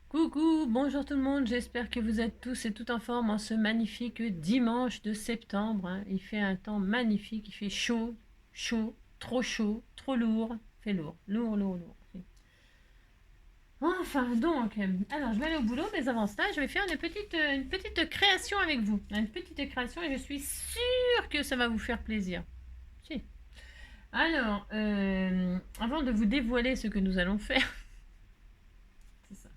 Coucou, bonjour tout le monde, j'espère que vous êtes tous et toutes en forme en ce magnifique dimanche de septembre, hein. Il fait un temps magnifique, il fait chaud, chaud, trop lourd, il fait lourd, lourd. Enfin, donc, alors je vais aller au boulot, mais avant cela, je vais faire une petite création avec vous. Une petite création et je suis sûre que ça va vous faire plaisir. Si. Alors, avant de vous dévoiler ce que nous allons faire, c'est ça.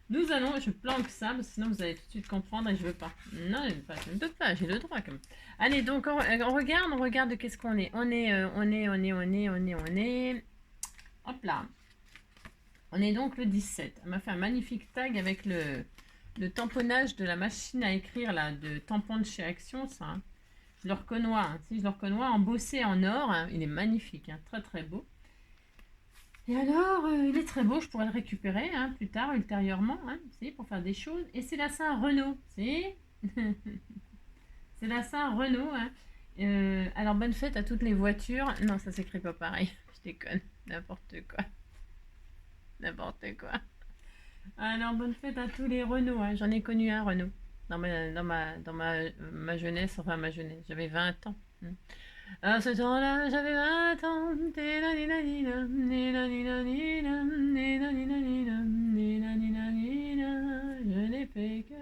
Nous allons, je planque ça, parce que sinon vous allez tout de suite comprendre et je veux pas. Non, je ne peux pas, j'ai le droit quand même. Allez, donc on regarde qu'est-ce qu'on est. On est. Hop là. On est donc le 17. Elle m'a fait un magnifique tag avec le tamponnage de la machine à écrire là, de tampon de chez Action, ça. Hein. Je le reconnais, hein. Si je le reconnais, embossé en or, hein. Il est magnifique, hein. Très très beau. Et alors, il est très beau, je pourrais le récupérer hein, plus tard, ultérieurement, hein, pour faire des choses. Et c'est la Saint-Renaud, c'est c'est la Saint-Renaud. Hein. Alors, bonne fête à toutes les voitures. Non, ça s'écrit pas pareil, je déconne, n'importe quoi. N'importe quoi. Alors, bonne fête à tous les Renault. Hein. J'en ai connu un Renault dans ma jeunesse, enfin ma jeunesse, j'avais 20 ans. Hmm. À ce temps-là, j'avais 20 ans. Je n'ai fait que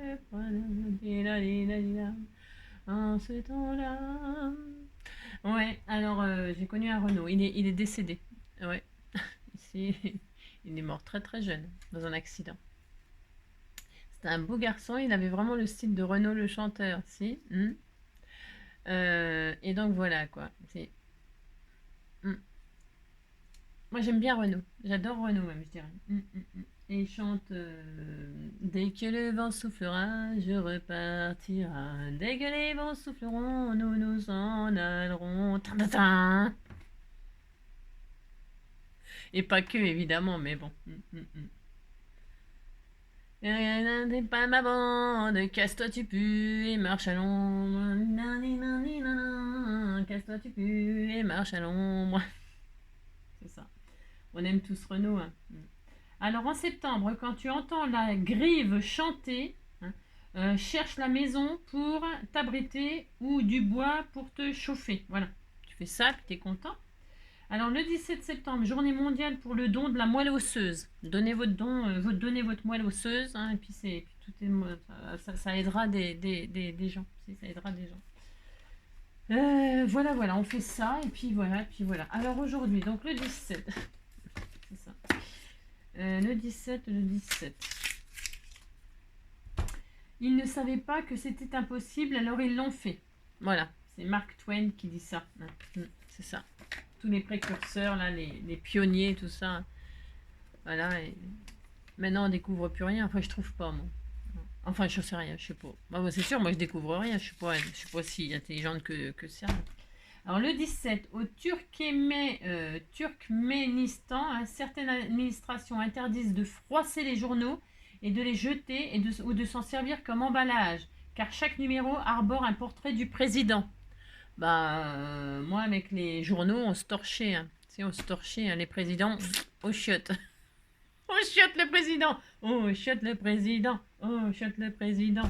en ce temps-là. Ouais, alors j'ai connu un Renault. Il est décédé. Ouais, ici, il est mort très très jeune dans un accident. C'était un beau garçon. Il avait vraiment le style de Renault le chanteur. Si. Et donc voilà quoi. Hmm. Moi j'aime bien Renaud. J'adore Renaud même, je dirais. Et il chante dès que le vent soufflera, je repartira. Dès que les vents souffleront, nous nous en allerons. Tin, tin, tin. Et pas que évidemment, mais bon. N'es pas ma bande, casse-toi tu pues et marche à l'ombre. Casse-toi tu pues et marche à l'ombre. C'est ça. On aime tous Renaud. Hein. Alors en septembre, quand tu entends la grive chanter, hein, cherche la maison pour t'abriter ou du bois pour te chauffer. Voilà, tu fais ça, puis tu es content. Alors le 17 septembre, journée mondiale pour le don de la moelle osseuse. Donnez votre don, donnez votre moelle osseuse, hein, et puis tout est, ça aidera des gens. Ça aidera des gens. Voilà, on fait ça, et puis voilà. Alors aujourd'hui, donc le 17, c'est ça. Le 17. Ils ne savaient pas que c'était impossible, alors ils l'ont fait. Voilà, c'est Mark Twain qui dit ça. C'est ça. Tous les précurseurs, là, les pionniers, tout ça. Voilà. Et maintenant, on découvre plus rien. Enfin, je trouve pas, moi. Enfin, je sais rien, je sais pas. Bah, c'est sûr, moi, je découvre rien. Je suis pas si intelligente que ça. Alors, le 17, au Turkménistan, hein, certaines administrations interdisent de froisser les journaux et de les jeter ou de s'en servir comme emballage, car chaque numéro arbore un portrait du président. Moi, avec les journaux, on se torchait. Hein. On se torchait, hein, les présidents, aux chiottes. Aux chiottes le président. Oh, chiotte le président. Oh, chiotte le président.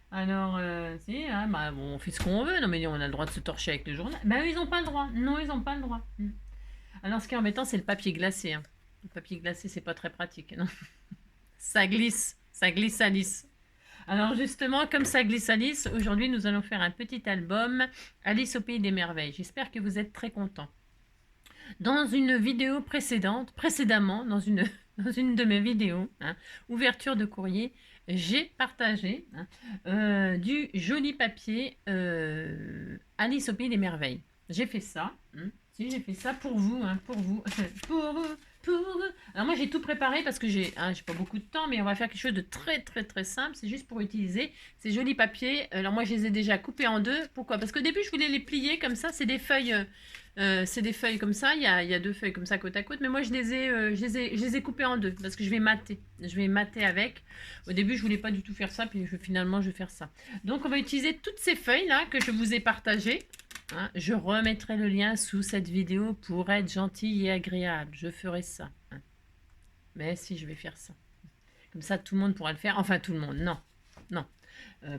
Alors, hein, bon, on fait ce qu'on veut. Non, mais on a le droit de se torcher avec le journal. Eux, ils n'ont pas le droit. Non, ils n'ont pas le droit. Alors, ce qui est embêtant, c'est le papier glacé. Hein. Le papier glacé, c'est pas très pratique. Non. Ça glisse. Ça glisse à lisse. Alors, justement, comme ça glisse à lisse, aujourd'hui, nous allons faire un petit album Alice au Pays des Merveilles. J'espère que vous êtes très contents. Dans une vidéo précédemment, dans une de mes vidéos, hein, ouverture de courrier, j'ai partagé du joli papier Alice au Pays des Merveilles. J'ai fait ça. J'ai fait ça pour vous, pour vous, pour vous, pour vous. Alors moi j'ai tout préparé parce que j'ai pas beaucoup de temps, mais on va faire quelque chose de très très très simple. C'est juste pour utiliser ces jolis papiers. Alors moi je les ai déjà coupés en deux. Pourquoi? Parce qu'au début je voulais les plier comme ça. C'est des feuilles. C'est des feuilles comme ça, il y a deux feuilles comme ça côte à côte, mais moi je les ai coupées en deux parce que je vais mater avec. Au début je voulais pas du tout faire ça, puis finalement je vais faire ça. Donc on va utiliser toutes ces feuilles là que je vous ai partagées. Hein. Je remettrai le lien sous cette vidéo pour être gentil et agréable, je ferai ça. Hein. Mais si je vais faire ça. Comme ça, tout le monde pourra le faire. Enfin, tout le monde, non. Non.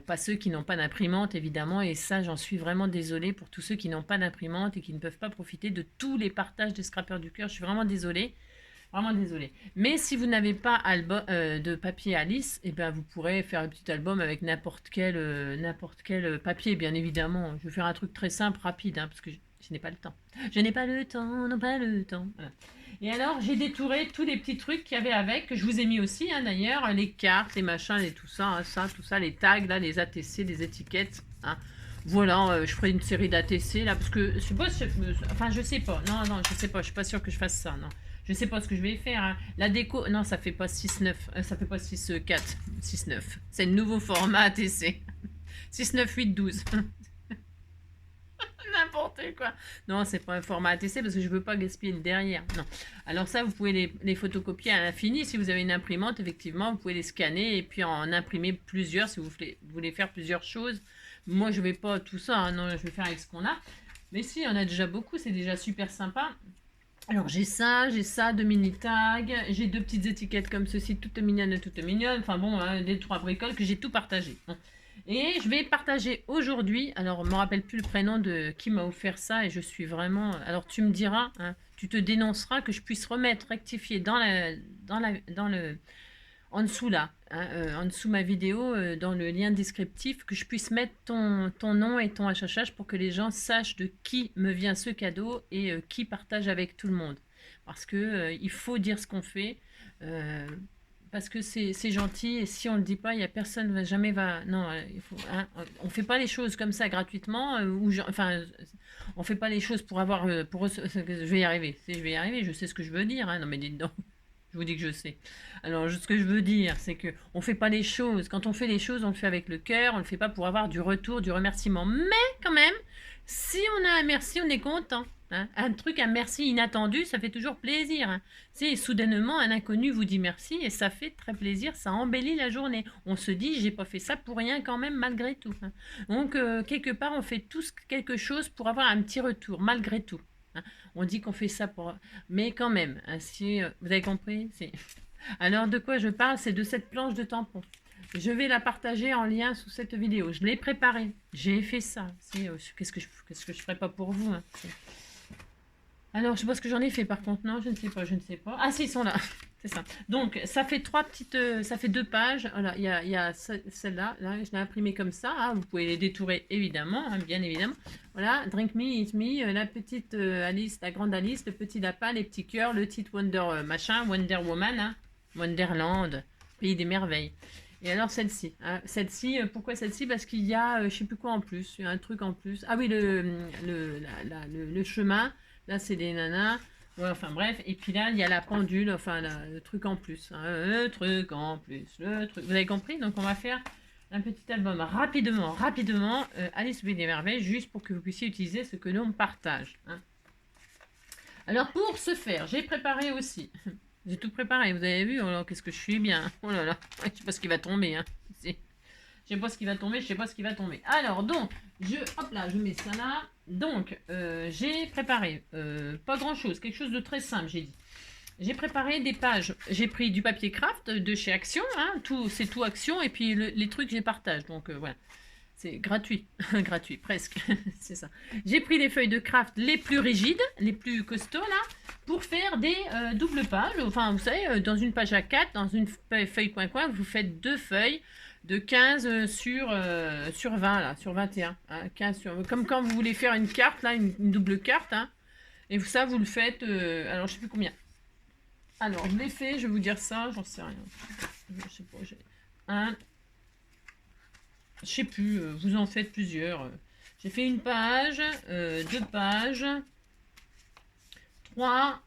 Pas ceux qui n'ont pas d'imprimante, évidemment. Et ça, j'en suis vraiment désolée pour tous ceux qui n'ont pas d'imprimante et qui ne peuvent pas profiter de tous les partages des scrappers du cœur. Je suis vraiment désolée. Vraiment désolée. Mais si vous n'avez pas de papier Alice, eh ben, vous pourrez faire un petit album avec n'importe quel papier, bien évidemment. Je vais faire un truc très simple, rapide, hein, parce que je n'ai pas le temps. Je n'ai pas le temps, non pas le temps. Voilà. Et alors, j'ai détouré tous les petits trucs qu'il y avait avec, que je vous ai mis aussi, hein, d'ailleurs, les cartes, les machins, et tout ça, hein, tout ça, les tags, là, les ATC, les étiquettes. Hein. Voilà, je ferai une série d'ATC, là, parce que, je sais pas, enfin, je sais pas. Non, je sais pas, je suis pas sûre que je fasse ça, non. Je sais pas ce que je vais faire. Hein. La déco, non, ça fait pas 6-9, ça fait pas 6-4, 6-9. C'est le nouveau format ATC. 6-9-8-12. N'importe quoi. Non, c'est pas un format ATC parce que je veux pas gaspiller le derrière. Non. Alors ça, vous pouvez les photocopier à l'infini. Si vous avez une imprimante, effectivement, vous pouvez les scanner et puis en imprimer plusieurs si vous voulez faire plusieurs choses. Moi, je vais pas tout ça. Hein. Non, je vais faire avec ce qu'on a. Mais si, on a déjà beaucoup. C'est déjà super sympa. Alors j'ai ça, deux mini tags, j'ai deux petites étiquettes comme ceci, toutes mignonnes, enfin bon, hein, des 3 bricoles que j'ai tout partagé. Hein. Et je vais partager aujourd'hui, alors je me rappelle plus le prénom de qui m'a offert ça et je suis vraiment, alors tu me diras, hein, tu te dénonceras que je puisse rectifier en dessous là, hein, en dessous ma vidéo, dans le lien descriptif, que je puisse mettre ton nom et ton HHH pour que les gens sachent de qui me vient ce cadeau et qui partage avec tout le monde. Parce que il faut dire ce qu'on fait, parce que c'est gentil et si on le dit pas, il y a personne non, il faut, hein, on fait pas les choses comme ça gratuitement, on fait pas les choses pour avoir, je vais y arriver, je sais ce que je veux dire, hein, non mais dites donc. Je vous dis que je sais. Alors, ce que je veux dire, c'est que on fait pas les choses. Quand on fait les choses, on le fait avec le cœur. On le fait pas pour avoir du retour, du remerciement. Mais quand même, si on a un merci, on est content. Hein. Un merci inattendu, ça fait toujours plaisir. Hein. C'est soudainement un inconnu vous dit merci et ça fait très plaisir. Ça embellit la journée. On se dit, j'ai pas fait ça pour rien quand même, malgré tout. Hein. Donc, quelque part, on fait tous quelque chose pour avoir un petit retour, malgré tout. Hein. On dit qu'on fait ça pour... Mais quand même, hein, si, vous avez compris. Alors, de quoi je parle? C'est de cette planche de tampon. Je vais la partager en lien sous cette vidéo. Je l'ai préparée. J'ai fait ça. Qu'est-ce que je ferais pas pour vous, hein, alors, je sais pas ce que j'en ai fait par contre. Non, je ne sais pas. Ah si, ils sont là. C'est ça. Donc, ça fait ça fait 2 pages. Voilà, il y a celle-là. Là, je l'ai imprimée comme ça. Hein. Vous pouvez les détourer évidemment, hein, bien évidemment. Voilà, Drink Me, Eat Me, la petite Alice, la grande Alice, le petit lapin, les petits cœurs, le titre Wonder Woman, hein, Wonderland, pays des merveilles. Et alors celle-ci, hein, pourquoi celle-ci? Parce qu'il y a, je sais plus quoi en plus, il y a un truc en plus. Ah oui, le chemin. Là, c'est des nanas. Ouais, enfin bref. Et puis là, il y a la pendule. Enfin, le truc en plus. Hein, le truc en plus. Le truc. Vous avez compris? Donc, on va faire un petit album rapidement. Alice au Pays des Merveilles, juste pour que vous puissiez utiliser ce que l'on partage. Hein. Alors, pour ce faire, j'ai préparé aussi. J'ai tout préparé. Vous avez vu? Oh là, qu'est-ce que je suis bien. Oh là là. Je sais pas ce qui va tomber. Hein. Je sais pas ce qui va tomber. Alors, donc, hop là, je mets ça là. Donc, j'ai préparé pas grand-chose, quelque chose de très simple, j'ai dit. J'ai préparé des pages. J'ai pris du papier craft de chez Action. Hein, c'est tout Action. Et puis, les trucs, je les partage. Donc, voilà. C'est gratuit. Gratuit, presque. C'est ça. J'ai pris les feuilles de craft les plus rigides, les plus costauds, là, pour faire des doubles pages. Enfin, vous savez, dans une page A4, dans une feuille coin-coin, vous faites 2 feuilles de 15 sur 20, là, sur 21. Hein, 15 comme quand vous voulez faire une carte, là, une double carte. Hein, et ça, vous le faites, alors je sais plus combien. Alors, je l'ai fait, je vais vous dire ça, j'en sais rien. Je sais pas, je sais plus, vous en faites plusieurs. J'ai fait une page, 2 pages, 3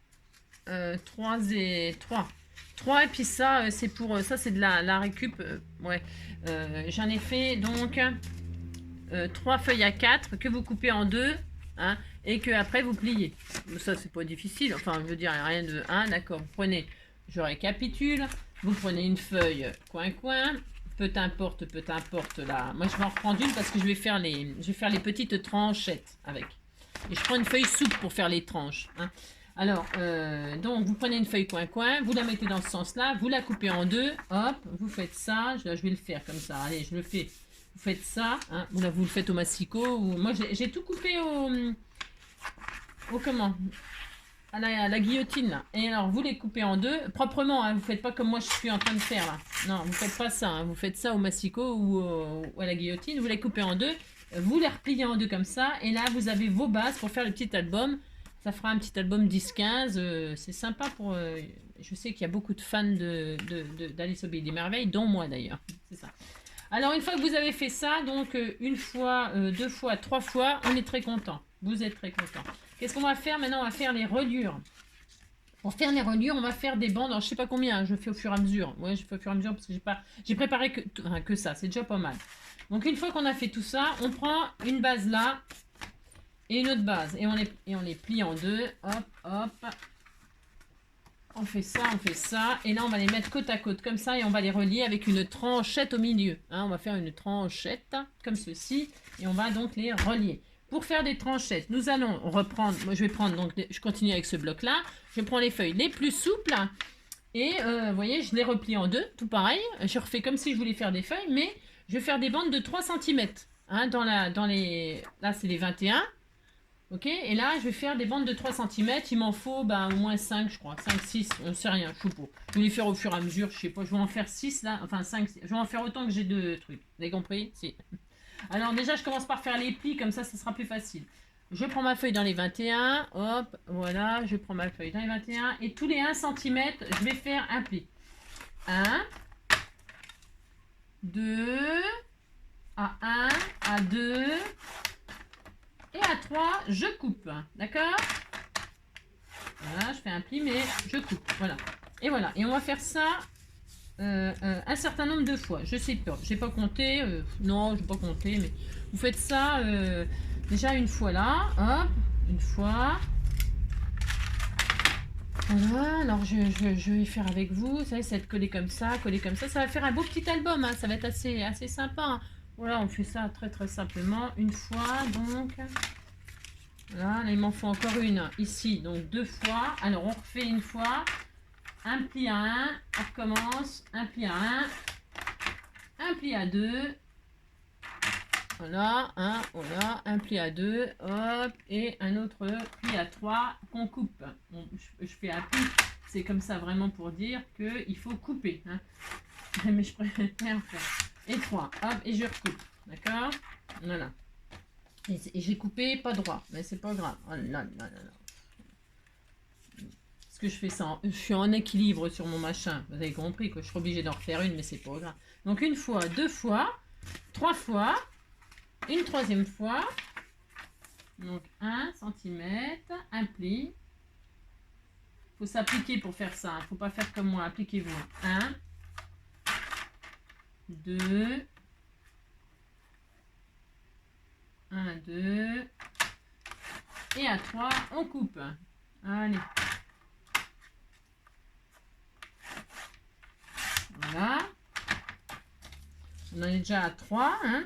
et 3. 3 et puis ça, c'est pour ça, c'est de la récup. Ouais, j'en ai fait donc 3 feuilles à 4 que vous coupez en 2, hein, et que après vous pliez. Ça, c'est pas difficile. Enfin, je veux dire, rien de 1, d'accord. Vous prenez, je récapitule. Vous prenez une feuille coin-coin. Peu importe là. Moi, je vais en reprendre une parce que je vais faire les petites tranchettes avec. Et je prends une feuille souple pour faire les tranches. Hein. Alors, donc, vous prenez une feuille coin-coin, vous la mettez dans ce sens-là, vous la coupez en deux, hop, vous faites ça, je vais le faire comme ça, allez, je le fais. Vous faites ça, hein, vous le faites au massicot, ou moi j'ai tout coupé au comment à la guillotine là. Et alors vous les coupez en deux, proprement, hein, vous faites pas comme moi je suis en train de faire là. Non, vous faites pas ça, hein, vous faites ça au massicot ou à la guillotine, vous les coupez en deux, vous les repliez en deux comme ça, et là vous avez vos bases pour faire le petit album. Ça fera un petit album 10-15, c'est sympa pour... je sais qu'il y a beaucoup de fans d'Alice au Pays des Merveilles, dont moi d'ailleurs, c'est ça. Alors une fois que vous avez fait ça, donc une fois, deux fois, trois fois, on est très content. Vous êtes très content. Qu'est-ce qu'on va faire maintenant? On va faire les reliures. Pour faire les reliures, on va faire des bandes. Alors je sais pas combien, hein, je fais au fur et à mesure. Ouais, je fais au fur et à mesure parce que j'ai préparé que ça. C'est déjà pas mal. Donc une fois qu'on a fait tout ça, on prend une base là et une autre base et on les plie en deux. Hop, hop. On fait ça, et là on va les mettre côte à côte comme ça, et on va les relier avec une tranchette au milieu. Hein, on va faire une tranchette comme ceci, et on va donc les relier. Pour faire des tranchettes, nous allons reprendre, moi je vais prendre, donc je continue avec ce bloc là, je prends les feuilles les plus souples, et vous voyez, je les replie en deux, tout pareil, je refais comme si je voulais faire des feuilles, mais je vais faire des bandes de 3 cm. Hein, là c'est les 21. Ok, et là je vais faire des bandes de 3 cm, il m'en faut au moins 5 je crois, 5, 6, je sais rien, je sais pas. Je vais les faire au fur et à mesure, je sais pas, je vais en faire 6 là, enfin 5, je vais en faire autant que j'ai de trucs, vous avez compris? Si. Alors déjà je commence par faire les plis, comme ça sera plus facile. Je prends ma feuille dans les 21, hop, voilà, je prends ma feuille dans les 21, et tous les 1 cm, je vais faire un pli. 1, 2, à 1, à 2... Et à 3, je coupe. D'accord? Voilà, je fais un pli, mais je coupe. Voilà. Et voilà. Et on va faire ça un certain nombre de fois. Je sais pas. J'ai pas compté. Non, je n'ai pas compté. Mais vous faites ça déjà une fois là. Hop. Une fois. Voilà. Alors, je vais faire avec vous. Ça va être collé comme ça, collé comme ça. Ça va faire un beau petit album. Hein. Ça va être assez sympa. Hein. Voilà, on fait ça très très simplement. Une fois, donc... Voilà, là il m'en faut encore une ici, donc 2 fois. Alors on refait une fois, un pli à 1, on recommence, un pli à 1, un pli à 2, voilà, voilà, un pli à 2, hop, et un autre pli à 3 qu'on coupe. Bon, je fais un pli, c'est comme ça vraiment pour dire qu'il faut couper. Hein. Mais je préfère faire. Et 3, hop, et je recoupe, d'accord? Voilà. Et j'ai coupé pas droit, mais c'est pas grave. Oh là là là là. Parce que je fais ça, je suis en équilibre sur mon machin. Vous avez compris que je suis obligée d'en refaire une, mais c'est pas grave. Donc une fois, 2 fois, 3 fois, une troisième fois. Donc 1 cm, un pli. Il faut s'appliquer pour faire ça. Il ne faut pas faire comme moi. Appliquez-vous. 1, 2, 1, 2. Et à 3, on coupe. Allez. Voilà. On en est déjà à 3. Hein.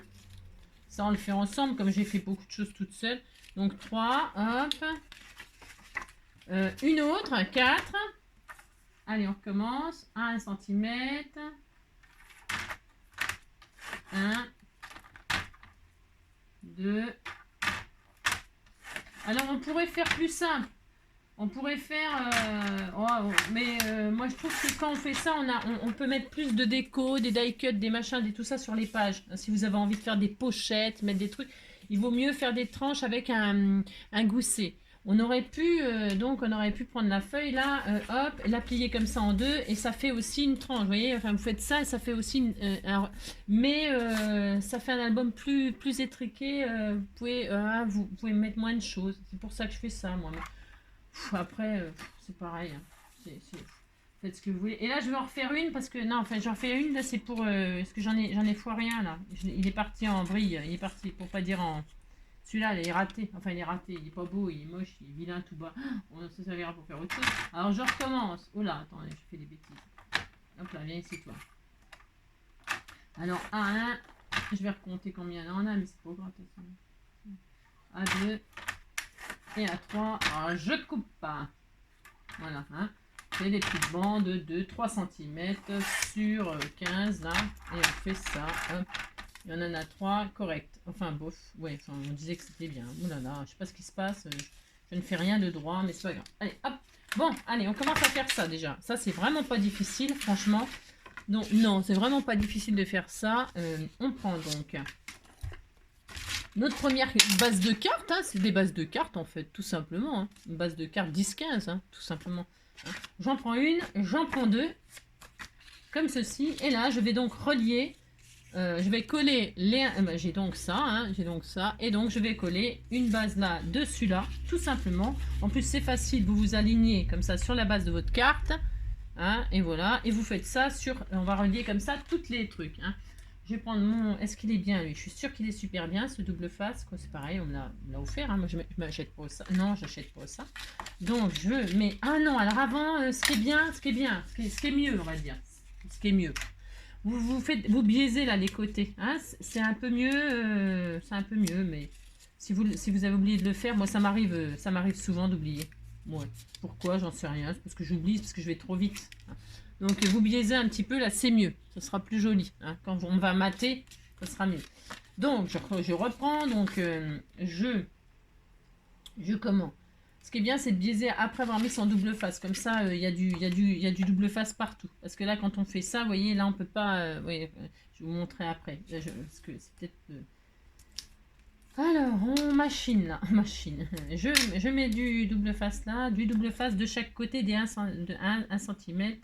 Ça, on le fait ensemble, comme j'ai fait beaucoup de choses toute seule. Donc 3, hop. Une autre, 4. Allez, on recommence. 1 cm. 1, 2. Alors, on pourrait faire plus simple. On pourrait faire... moi, je trouve que quand on fait ça, on peut mettre plus de déco, des die cuts, des machins, des tout ça sur les pages. Si vous avez envie de faire des pochettes, mettre des trucs, il vaut mieux faire des tranches avec un gousset. On aurait pu prendre la feuille là, hop, la plier comme ça en deux, et ça fait aussi une tranche. Vous voyez, enfin, vous faites ça et ça fait aussi ça fait un album plus étriqué. Vous pouvez mettre moins de choses. C'est pour ça que je fais ça, moi. Après, c'est pareil. Hein. Faites ce que vous voulez. Et là, je vais en refaire une parce que non, enfin, j'en fais une là, c'est pour parce que j'en ai foiré un là. Il est parti en vrille. Il est parti pour pas dire en. Celui-là, il est raté. Enfin, il est raté. Il est pas beau, il est moche, il est vilain tout bas. On se servira pour faire autre chose. Alors, je recommence. Oh là, attendez, je fais des bêtises. Hop là, viens ici, toi. Alors, à 1, je vais recompter combien il y en a, mais c'est pas grave. À 2 et à 3. Alors, je coupe pas. Voilà, hein. C'est des petites bandes de 3 cm sur 15 là. Et on fait ça. Hop. Il y en a 3, correct. Enfin, bof. Ouais, enfin, on disait que c'était bien. Ouh là là, je sais pas ce qui se passe. Je ne fais rien de droit, mais c'est pas grave. Allez, hop. Bon, allez, on commence à faire ça déjà. Ça, c'est vraiment pas difficile, franchement. Donc, non, c'est vraiment pas difficile de faire ça. On prend donc notre première base de cartes. Hein, c'est des bases de cartes, en fait, tout simplement. Hein. Une base de cartes 10-15, hein, tout simplement. Hein. J'en prends une, j'en prends deux. Comme ceci. Et là, je vais donc relier. Je vais coller les... j'ai donc ça, hein, j'ai donc ça. Et donc, je vais coller une base là, dessus là, tout simplement. En plus, c'est facile, vous vous alignez comme ça sur la base de votre carte. Hein, et voilà, et vous faites ça sur... On va relier comme ça toutes les trucs. Hein. Je vais prendre mon... Est-ce qu'il est bien, lui? Je suis sûre qu'il est super bien, ce double face. C'est pareil, on me l'a offert. Hein. Moi, je m'achète pas ça. Non, j'achète pas ça. Donc, je mets... Ah non, alors avant, ce qui est mieux, on va dire. Ce qui est mieux. Vous biaisez là les côtés. Hein. C'est un peu mieux, mais si vous avez oublié de le faire, moi, ça m'arrive souvent d'oublier. Ouais. Pourquoi? J'en sais rien. C'est parce que j'oublie, parce que je vais trop vite. Hein. Donc, vous biaisez un petit peu, là, c'est mieux. Ça sera plus joli. Hein. Quand on va mater, ça sera mieux. Donc, je reprends. Donc, je comment? Ce qui est bien, c'est de biaiser après avoir mis son double face. Comme ça, il y a du double face partout. Parce que là, quand on fait ça, vous voyez, là, on peut pas... je vais vous montrer après. Là, parce que c'est peut-être... Alors, on machine là, machine. Je mets du double face là, du double face de chaque côté des 1 cm.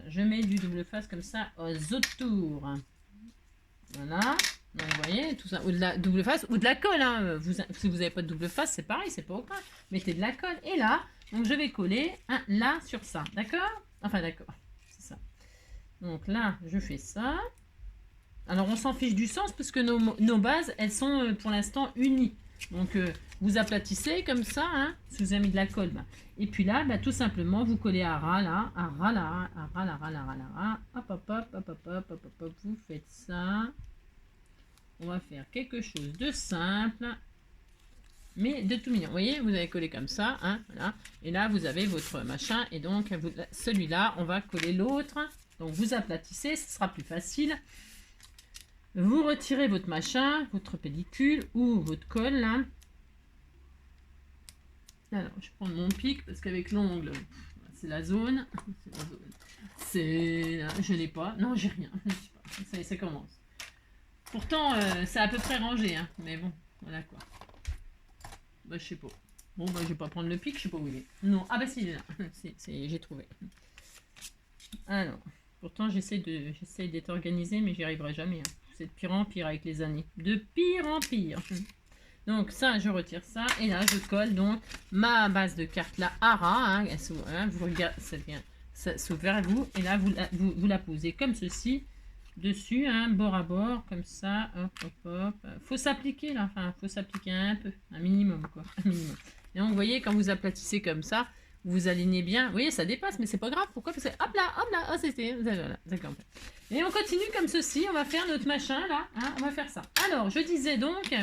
Je mets du double face comme ça aux autours. Voilà. Donc, vous voyez, tout ça, ou de la double face ou de la colle. Hein. Si vous n'avez pas de double face, c'est pareil, c'est pas aucun. Mettez de la colle. Et là, donc je vais coller là sur ça. D'accord? Enfin, d'accord. C'est ça. Donc là, je fais ça. Alors, on s'en fiche du sens parce que nos bases, elles sont pour l'instant unies. Donc, vous aplatissez comme ça, hein, si vous avez mis de la colle. Bah. Et puis là, bah, tout simplement, vous collez à ras là, à ras là, à ras là, à ras là, à ras là, hop, hop, hop, hop, hop, hop, hop, hop, hop, vous faites ça. On va faire quelque chose de simple, mais de tout mignon. Vous voyez, vous avez collé comme ça, hein, voilà. Et là, vous avez votre machin. Et donc, celui-là, on va coller l'autre. Donc, vous aplatissez, ce sera plus facile. Vous retirez votre machin, votre pellicule ou votre colle là. Alors, je prends mon pic parce qu'avec l'ongle, c'est la zone. Je l'ai pas. Non, j'ai rien. Ça commence. Pourtant, c'est à peu près rangé, hein. Mais bon, voilà quoi. Bah, je sais pas. Bon, bah, je vais pas prendre le pic, je sais pas où il est. Non, ah bah si, il est là. J'ai trouvé. Alors, pourtant, j'essaie d'être organisé, mais j'y arriverai jamais. Hein. C'est de pire en pire avec les années. De pire en pire. Donc ça, je retire ça. Et là, je colle donc ma base de carte, la Hara. Hein, vous regardez, ça s'ouvre vers vous. Et là, vous la posez comme ceci. Dessus, hein, bord à bord, comme ça. Hop, hop, hop. Faut s'appliquer là. Enfin, faut s'appliquer un peu. Un minimum, quoi. Un minimum. Et donc, vous voyez, quand vous aplatissez comme ça, vous alignez bien. Vous voyez, ça dépasse, mais c'est pas grave. Pourquoi? Parce que hop là, oh, c'était. Voilà, d'accord. Et on continue comme ceci. On va faire notre machin là. Hein, on va faire ça. Alors, je disais donc,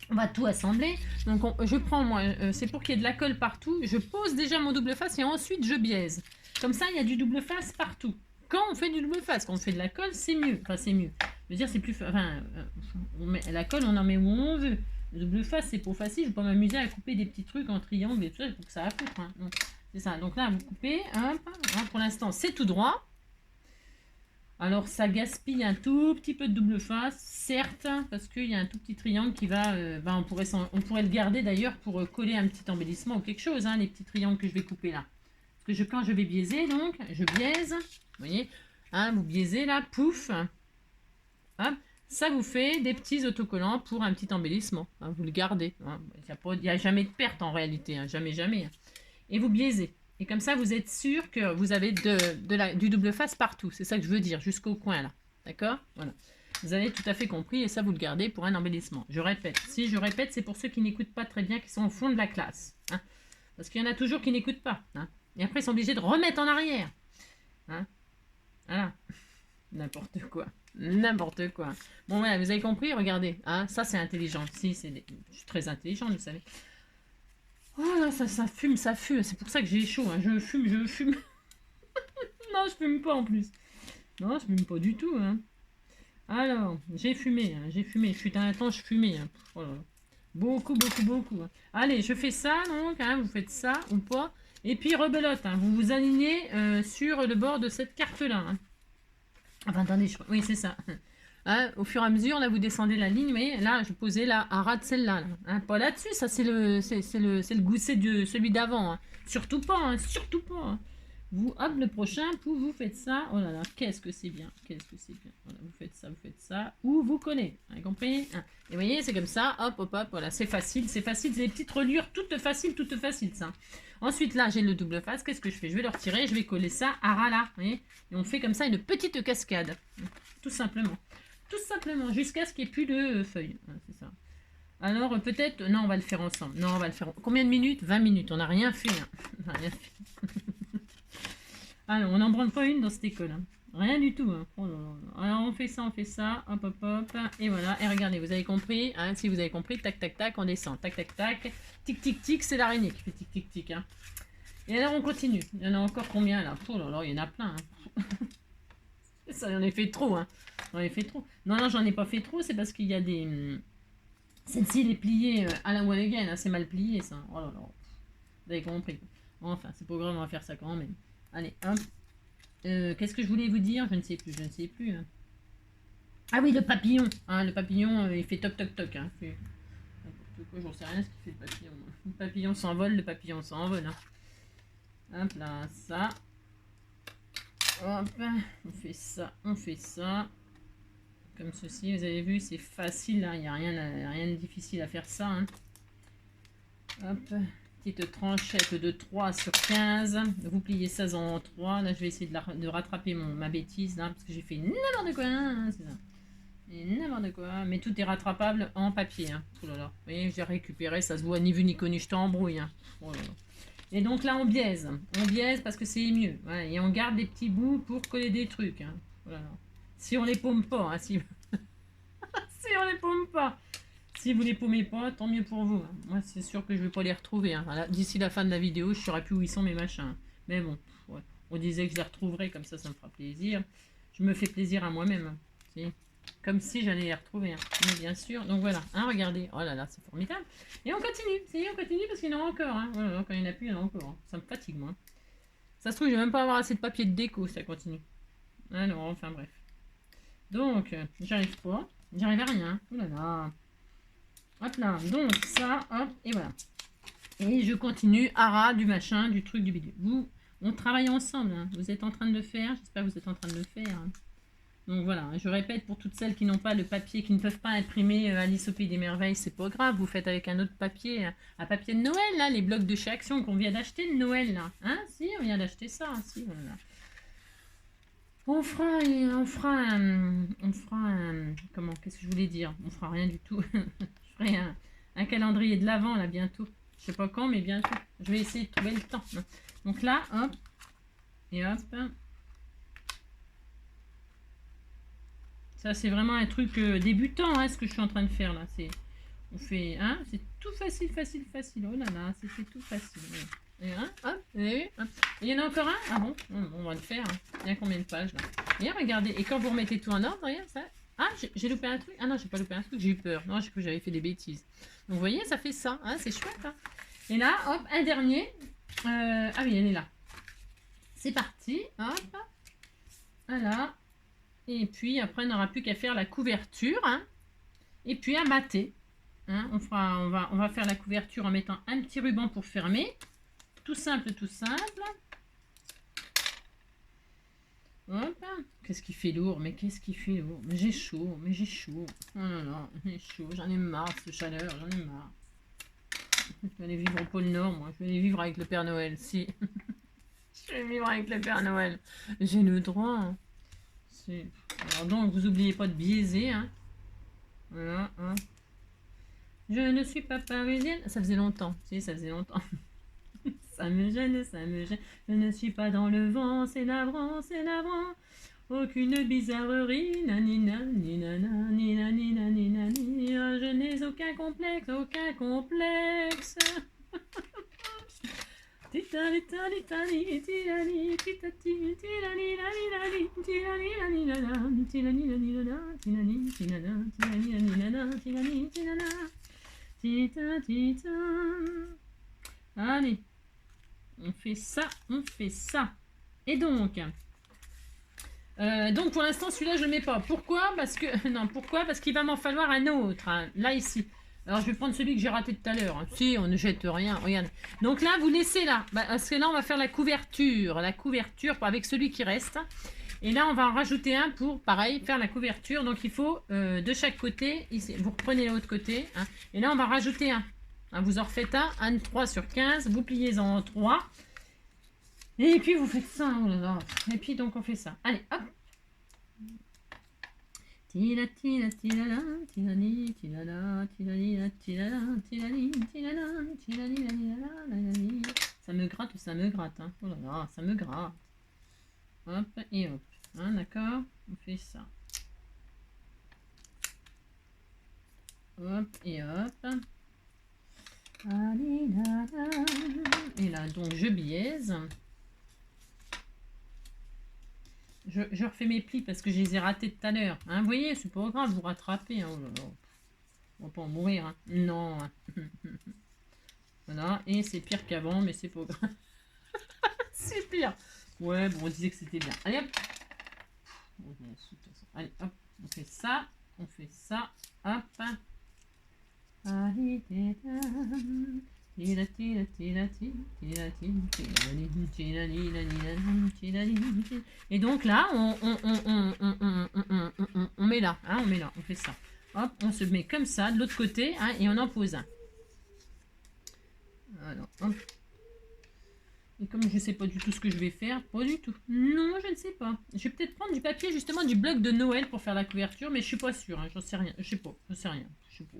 on va tout assembler. Donc, je prends moi, c'est pour qu'il y ait de la colle partout. Je pose déjà mon double face et ensuite je biaise. Comme ça, il y a du double face partout. Quand on fait du double face, quand on fait de la colle, c'est mieux. Enfin, c'est mieux. Je veux dire, c'est plus. Enfin, on met, la colle, on en met où on veut. Le double face, c'est pour facile. Je ne vais pas m'amuser à couper des petits trucs en triangle et tout ça. Il faut que ça affoutre. Hein. C'est ça. Donc là, vous coupez. Hop, hein, pour l'instant, c'est tout droit. Alors, ça gaspille un tout petit peu de double face, certes, parce qu'il y a un tout petit triangle qui va... on pourrait le garder d'ailleurs pour coller un petit embellissement ou quelque chose, hein, les petits triangles que je vais couper là. Parce que quand je vais biaiser, donc, je biaise. Vous voyez, hein, vous biaisez là, pouf. Hop. Ça vous fait des petits autocollants pour un petit embellissement. Hein, vous le gardez. Hein. Il n'y a jamais de perte en réalité. Hein, jamais, jamais. Hein. Et vous biaisez. Et comme ça, vous êtes sûr que vous avez du double face partout. C'est ça que je veux dire, jusqu'au coin là. D'accord? Voilà. Vous avez tout à fait compris et ça, vous le gardez pour un embellissement. Je répète. Si je répète, c'est pour ceux qui n'écoutent pas très bien, qui sont au fond de la classe. Hein. Parce qu'il y en a toujours qui n'écoutent pas. Hein. Et après, ils sont obligés de remettre en arrière. Hein. Voilà. N'importe quoi. N'importe quoi. Bon, voilà, vous avez compris, regardez. Hein, ça, c'est intelligent. Si, je suis très intelligente, vous savez. Oh là, ça fume, ça fume. C'est pour ça que j'ai chaud. Hein. Je fume, je fume. Non, je fume pas en plus. Non, je fume pas du tout. Hein. Alors, j'ai fumé. Hein. J'ai fumé. Fut un temps, je fumais. Hein. Oh là là. Beaucoup, beaucoup, beaucoup. Hein. Allez, je fais ça, donc. Hein, vous faites ça ou pas. Et puis, rebelote. Hein. Vous vous alignez sur le bord de cette carte-là. Hein. Enfin, attendez, oui, c'est ça. Hein, au fur et à mesure, là, vous descendez la ligne, mais là, je posais la à ras de celle-là. Là, hein, pas là-dessus, ça, c'est le gousset de celui d'avant. Hein. Surtout pas, hein, surtout pas. Hein. Vous, hop, le prochain, vous faites ça. Oh là là, qu'est-ce que c'est bien, qu'est-ce que c'est bien. Voilà, vous faites ça, ou vous collez. Vous avez compris? Hein. Et vous voyez, c'est comme ça, hop, hop, hop, voilà, c'est facile, c'est des petites reliures, toutes faciles, ça. Ensuite, là, j'ai le double face, qu'est-ce que je fais? Je vais le retirer, je vais coller ça à ras là, vous voyez? Et on fait comme ça une petite cascade, tout simplement. Tout simplement, jusqu'à ce qu'il n'y ait plus de feuilles. C'est ça. Alors, peut-être... Non, on va le faire ensemble. Non, on va le faire... Combien de minutes? 20 minutes. On n'a rien fait. Hein. On n'a rien fait. Alors, on n'en branle pas une dans cette école. Hein. Rien du tout. Hein. Oh là là. Alors, on fait ça. Hop, hop, hop. Et voilà. Et regardez, vous avez compris. Hein, si vous avez compris, tac, tac, tac, on descend. Tac, tac, tac. Tic, tic, tic, c'est l'araignée qui fait tic, tic, tic. Hein. Et alors, on continue. Il y en a encore combien, là? Oh là là, il y en a plein. Hein. Ça, j'en ai fait trop, hein. J'en ai fait trop. Non, j'en ai pas fait trop, c'est parce qu'il y a des... Celle-ci, elle est pliée à la one again, hein. C'est mal plié, ça. Oh là là. Vous avez compris. Enfin, c'est pas grave, on va faire ça quand même. Allez, hop. Qu'est-ce que je voulais vous dire? Je ne sais plus. Hein. Ah oui, le papillon. Hein, le papillon, il fait toc, toc, toc. Hein. Il fait... N'importe quoi, j'en sais rien ce qu'il fait, le papillon. Le papillon s'envole, Hein. Hop là, ça. Hop, on fait ça. Comme ceci, vous avez vu, c'est facile, hein. Il n'y a rien de difficile à faire ça. Hein. Hop, petite tranchette de 3 sur 15. Vous pliez ça en 3. Là, je vais essayer de rattraper ma bêtise, là, parce que j'ai fait n'importe quoi. Hein, c'est ça. Et n'importe quoi. Mais tout est rattrapable en papier. Hein. Oh là là. Vous voyez, j'ai récupéré, ça se voit ni vu ni connu, je t'embrouille. Hein. Oh là là. Et donc là, on biaise. On biaise parce que c'est mieux. Ouais, et on garde des petits bouts pour coller des trucs. Hein. Voilà. Si on les paume pas. Hein, si on les paume pas. Si vous les paumez pas, tant mieux pour vous. Hein. Moi, c'est sûr que je vais pas les retrouver. Hein. Voilà. D'ici la fin de la vidéo, je ne saurai plus où ils sont mes machins. Mais bon, ouais. On disait que je les retrouverais. Comme ça me fera plaisir. Je me fais plaisir à moi-même. Hein. Comme si j'allais les retrouver. Hein. Mais bien sûr. Donc voilà. Hein, regardez. Oh là là, c'est formidable. Et on continue. On continue parce qu'il y en a encore. Hein. Voilà, quand il n'y en a plus, il y en a encore. Hein. Ça me fatigue, moi. Ça se trouve, je vais même pas avoir assez de papier de déco si ça continue. Alors, enfin bref. Donc, j'arrive pas. J'arrive à rien. Oh là là. Hop là. Donc, ça, hop, et voilà. Et je continue à ras du machin, du truc, du bidule. On travaille ensemble. Hein. Vous êtes en train de le faire. J'espère que vous êtes en train de le faire. Hein. Donc voilà, je répète pour toutes celles qui n'ont pas le papier, qui ne peuvent pas imprimer Alice au Pays des Merveilles, c'est pas grave, vous faites avec un autre papier, un papier de Noël, là, les blocs de chez Action qu'on vient d'acheter de Noël, là. Hein, si, on vient d'acheter ça, si, voilà. On fera un, comment, qu'est-ce que je voulais dire? On fera rien du tout. Je ferai un calendrier de l'Avent, là, bientôt. Je sais pas quand, mais bientôt. Je vais essayer de trouver le temps. Donc là, hop, et hop. Ça, c'est vraiment un truc débutant, hein, ce que je suis en train de faire, là. On fait, hein, c'est tout facile. Oh là là, c'est tout facile. Et un, hop, vous avez vu, hop. Il y en a encore un? Ah bon, on va le faire. Hein. Il y a combien de pages, là? Et regardez, et quand vous remettez tout en ordre, regarde ça. Ah, j'ai loupé un truc? Ah non, j'ai pas loupé un truc, j'ai eu peur. Non, j'ai cru que j'avais fait des bêtises. Donc, vous voyez, ça fait ça, hein, c'est chouette. Hein. Et là, hop, un dernier. Ah oui, elle est là. C'est parti, hop. Voilà. Et puis, après, on n'aura plus qu'à faire la couverture. Hein. Et puis, à mater. Hein. On va faire la couverture en mettant un petit ruban pour fermer. Tout simple, tout simple. Hop. Qu'est-ce qui fait lourd? Mais qu'est-ce qui fait lourd? Mais j'ai chaud, Oh là là, j'ai chaud. J'en ai marre de cette chaleur, j'en ai marre. Je vais aller vivre au pôle Nord, moi. Je vais aller vivre avec le Père Noël, si. Je vais vivre avec le Père Noël. J'ai le droit. Hein. Alors donc, vous n'oubliez pas de biaiser. Hein. Voilà. Hein. Je ne suis pas parisienne. Ça faisait longtemps. Si, ça faisait longtemps. Ça me gêne. Je ne suis pas dans le vent. C'est navrant. Aucune bizarrerie. Nanina, ninana, ninanina, ninani. Je n'ai aucun complexe. Allez, on fait ça, on fait ça. Et donc pour l'instant, celui-là, je ne le mets pas. Pourquoi? Parce que non, pourquoi? Parce qu'il va m'en falloir un autre. Hein, là, ici. Alors, je vais prendre celui que j'ai raté tout à l'heure. Hein. Si, on ne jette rien. Regarde. Donc là, vous laissez là. Parce que là, on va faire la couverture. La couverture avec celui qui reste. Et là, on va en rajouter un pour, pareil, faire la couverture. Donc, il faut de chaque côté. Ici, vous reprenez l'autre côté. Hein, et là, on va rajouter un. Hein, vous en refaites un de 3 sur 15. Vous pliez en 3. Et puis, vous faites ça. Oh là là. Et puis, donc, on fait ça. Allez, hop. Tila tila tila la tila li tila la tila li la tila la tila li tila la tila li la li. Ça me gratte ou ça me gratte hein. Oh là là, ça me gratte. Hop et hop. Hein, d'accord? On fait ça. Hop et hop. Et là donc je biaise. Je refais mes plis parce que je les ai ratés tout à l'heure. Hein, vous voyez, c'est pas grave, vous rattrapez. Hein, oh là là. On va pas en mourir. Hein. Non. Voilà, et c'est pire qu'avant, mais c'est pas grave. C'est pire. Ouais, bon, on disait que c'était bien. Allez, hop. Allez, hop. On fait ça. On fait ça. Hop. Et donc là, on met là, hein, on met là, on fait ça. Hop, on se met comme ça de l'autre côté, hein, et on en pose un. Alors, hop. Et comme je ne sais pas du tout ce que je vais faire, pas du tout. Non, je ne sais pas. Je vais peut-être prendre du papier, justement, du bloc de Noël pour faire la couverture, mais je suis pas sûre, hein, j'en sais rien. Je sais pas, je sais rien. Je sais pas.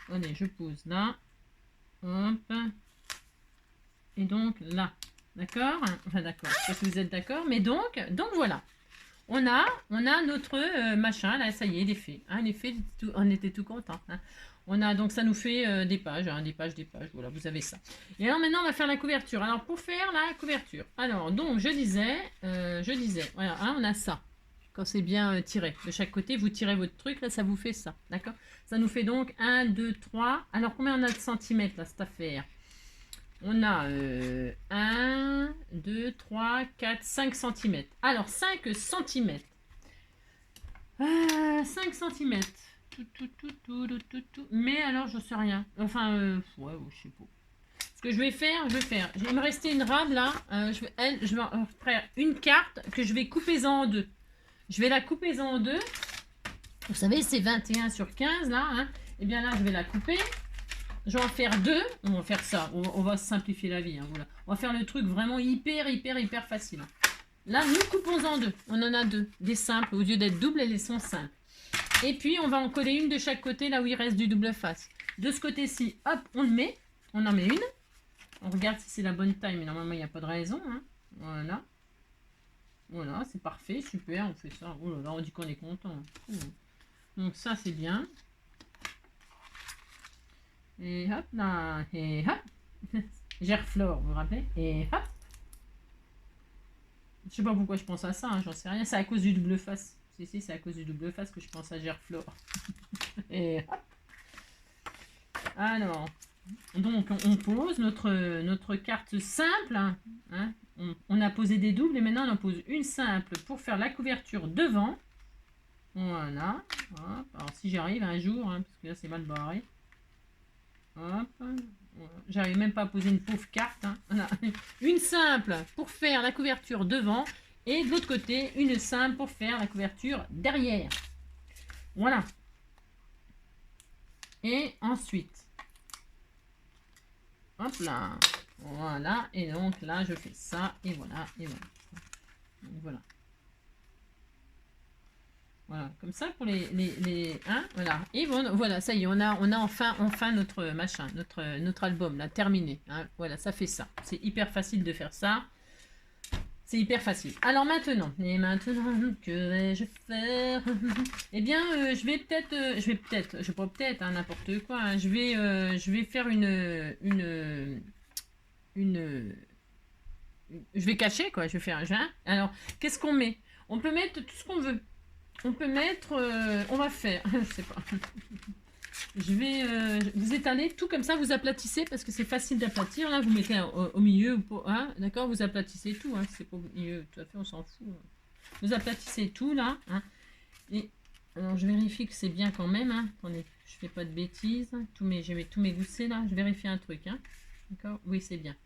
Allez, je pose là. Hop. Et donc là. D'accord? Enfin d'accord, je sais pas si vous êtes d'accord. Mais donc voilà. On a notre machin, là, ça y est, il est fait. Hein, il est fait, on était tout content. Hein. On a, donc ça nous fait des pages, hein, des pages. Voilà, vous avez ça. Et alors maintenant, on va faire la couverture. Alors pour faire la couverture, alors donc je disais, voilà, hein, on a ça. Quand c'est bien tiré. De chaque côté, vous tirez votre truc, là, ça vous fait ça. D'accord? Ça nous fait donc 1, 2, 3. Alors, combien on a de centimètres, là, cette affaire? On a 1, 2, 3, 4, 5 cm. Alors, 5 cm. 5 cm. Mais alors, je sais rien. Enfin, ouais, je sais pas. Ce que je vais faire, il va me rester une rame, là. Je vais en faire une carte que je vais couper en deux. Je vais la couper en deux. Vous savez, c'est 21 sur 15, là. Hein. Et bien là, je vais la couper. Je vais en faire deux. On va faire ça. On va simplifier la vie. Hein, voilà. On va faire le truc vraiment hyper facile. Là, nous coupons en deux. On en a deux. Des simples. Au lieu d'être doubles, elles sont simples. Et puis, on va en coller une de chaque côté, là où il reste du double face. De ce côté-ci, hop, on le met. On en met une. On regarde si c'est la bonne taille, mais normalement, il n'y a pas de raison. Hein. Voilà. Voilà, c'est parfait, super, on fait ça. Oh là là, on dit qu'on est content. Donc ça, c'est bien. Et hop là, et hop. Gerflore, vous vous rappelez? Et hop. Je sais pas pourquoi je pense à ça, hein, j'en sais rien. C'est à cause du double face. Si, c'est à cause du double face que je pense à Gerflore. Et hop. Alors, donc on pose notre carte simple. Hein. On a posé des doubles et maintenant on en pose une simple pour faire la couverture devant. Voilà. Hop. Alors si j'arrive un jour, hein, parce que là c'est mal barré. Hop. Voilà. J'arrive même pas à poser une pauvre carte. Hein. Voilà. Une simple pour faire la couverture devant et de l'autre côté une simple pour faire la couverture derrière. Voilà. Et ensuite, hop là. Voilà, et donc là je fais ça, et voilà, et voilà. Donc, voilà. Voilà, comme ça pour les hein, voilà. Et bon, voilà, ça y est, on a enfin notre machin, notre album là, terminé. Hein, voilà, ça fait ça. C'est hyper facile de faire ça. C'est hyper facile. Alors maintenant, que vais-je faire? Eh bien, je vais peut-être, hein, n'importe quoi, hein, je vais faire je vais cacher, quoi, je vais faire un hein. Alors, qu'est-ce qu'on met? On peut mettre tout ce qu'on veut. On peut mettre, on va faire, je sais pas. Je vais vous étaler tout comme ça, vous aplatissez parce que c'est facile d'aplatir. Là, vous mettez au milieu, hein, d'accord? Vous aplatissez tout, hein, c'est pas au milieu, tout à fait, on s'en fout. Vous aplatissez tout là, hein, et alors je vérifie que c'est bien quand même, hein. Attendez, je fais pas de bêtises. Je vais tous mes gousser là, je vérifie un truc, hein. D'accord? Oui, c'est bien.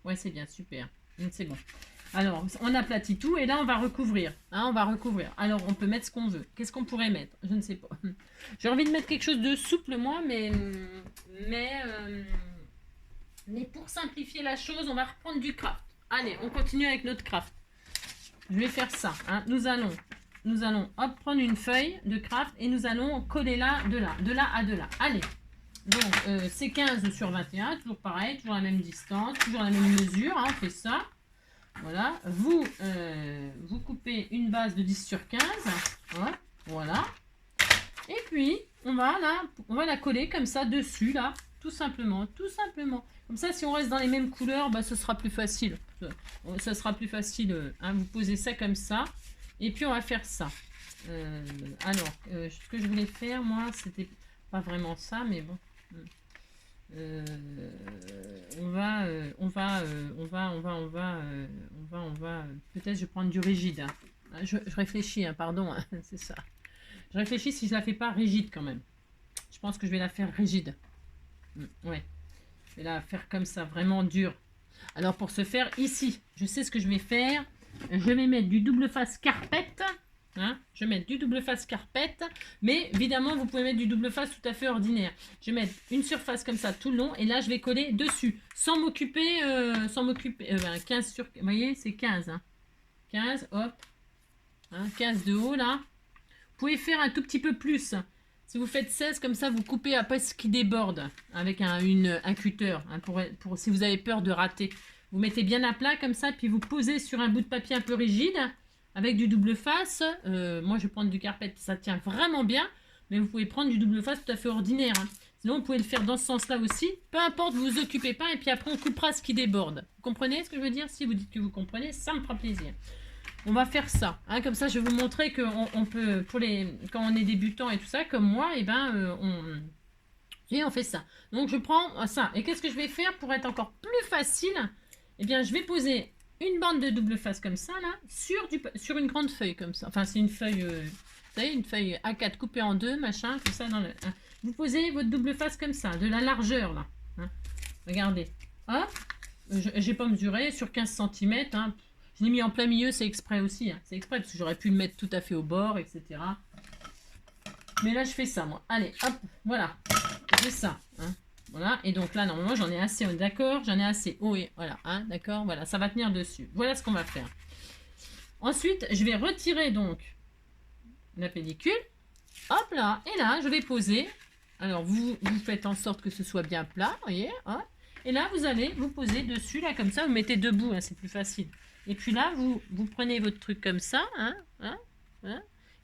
Ouais, c'est bien, super. C'est bon. Alors, on aplatit tout et là, on va recouvrir. Hein, on va recouvrir. Alors, on peut mettre ce qu'on veut. Qu'est-ce qu'on pourrait mettre? Je ne sais pas. J'ai envie de mettre quelque chose de souple, moi, mais pour simplifier la chose, on va reprendre du craft. Allez, on continue avec notre craft. Je vais faire ça. Hein. Nous allons hop, prendre une feuille de craft et nous allons coller là, de là à de là. Allez. Donc, c'est 15 sur 21, toujours pareil, toujours la même distance, toujours la même mesure, hein, on fait ça. Voilà, vous coupez une base de 10 sur 15, ouais, voilà. Et puis, on va la coller comme ça dessus, là, tout simplement. Comme ça, si on reste dans les mêmes couleurs, bah, ce sera plus facile. Ça sera plus facile, hein, vous posez ça comme ça, et puis on va faire ça. Alors, ce que je voulais faire, moi, c'était pas vraiment ça, mais bon. Peut-être je vais prendre du rigide. Hein. Je réfléchis, hein, pardon, hein, c'est ça. Je réfléchis si je la fais pas rigide quand même. Je pense que je vais la faire rigide. Ouais. Je vais la faire comme ça, vraiment dure. Alors pour ce faire, ici, je sais ce que je vais faire. Je vais mettre du double face carpette. Hein, je vais mettre du double face carpette, mais évidemment vous pouvez mettre du double face tout à fait ordinaire. Je vais mettre une surface comme ça tout le long et là je vais coller dessus sans m'occuper 15 sur, vous voyez c'est 15 hein. 15 hop hein, 15 de haut là. Vous pouvez faire un tout petit peu plus. Si vous faites 16 comme ça, vous coupez après ce qui déborde avec un cutter hein, pour si vous avez peur de rater. Vous mettez bien à plat comme ça puis vous posez sur un bout de papier un peu rigide. Avec du double face, moi je vais prendre du carpet, ça tient vraiment bien, mais vous pouvez prendre du double face tout à fait ordinaire. Hein. Sinon, vous pouvez le faire dans ce sens-là aussi. Peu importe, vous vous occupez pas, et puis après on coupera ce qui déborde. Vous comprenez ce que je veux dire? Si vous dites que vous comprenez, ça me fera plaisir. On va faire ça. Hein, comme ça, je vais vous montrer qu'on peut, quand on est débutant et tout ça, comme moi, et on fait ça. Donc je prends ça. Et qu'est-ce que je vais faire pour être encore plus facile? Eh bien, je vais poser une bande de double face comme ça là sur une grande feuille comme ça. Enfin c'est une feuille, vous savez, une feuille A4 coupée en deux, machin, tout ça dans le. Hein. Vous posez votre double face comme ça, de la largeur là. Hein. Regardez. Hop. J'ai pas mesuré sur 15 cm. Hein. Je l'ai mis en plein milieu, c'est exprès aussi. Hein. C'est exprès parce que j'aurais pu le mettre tout à fait au bord, etc. Mais là je fais ça moi. Allez, hop, voilà. Je fais ça. Hein. Voilà, et donc là, normalement, j'en ai assez, d'accord? J'en ai assez haut et voilà, hein, d'accord? Voilà, ça va tenir dessus. Voilà ce qu'on va faire. Ensuite, je vais retirer donc la pellicule. Hop là, et là, je vais poser. Alors, vous faites en sorte que ce soit bien plat, vous voyez? Hein? Et là, vous allez vous poser dessus, là, comme ça. Vous mettez debout, hein, c'est plus facile. Et puis là, vous prenez votre truc comme ça, hein,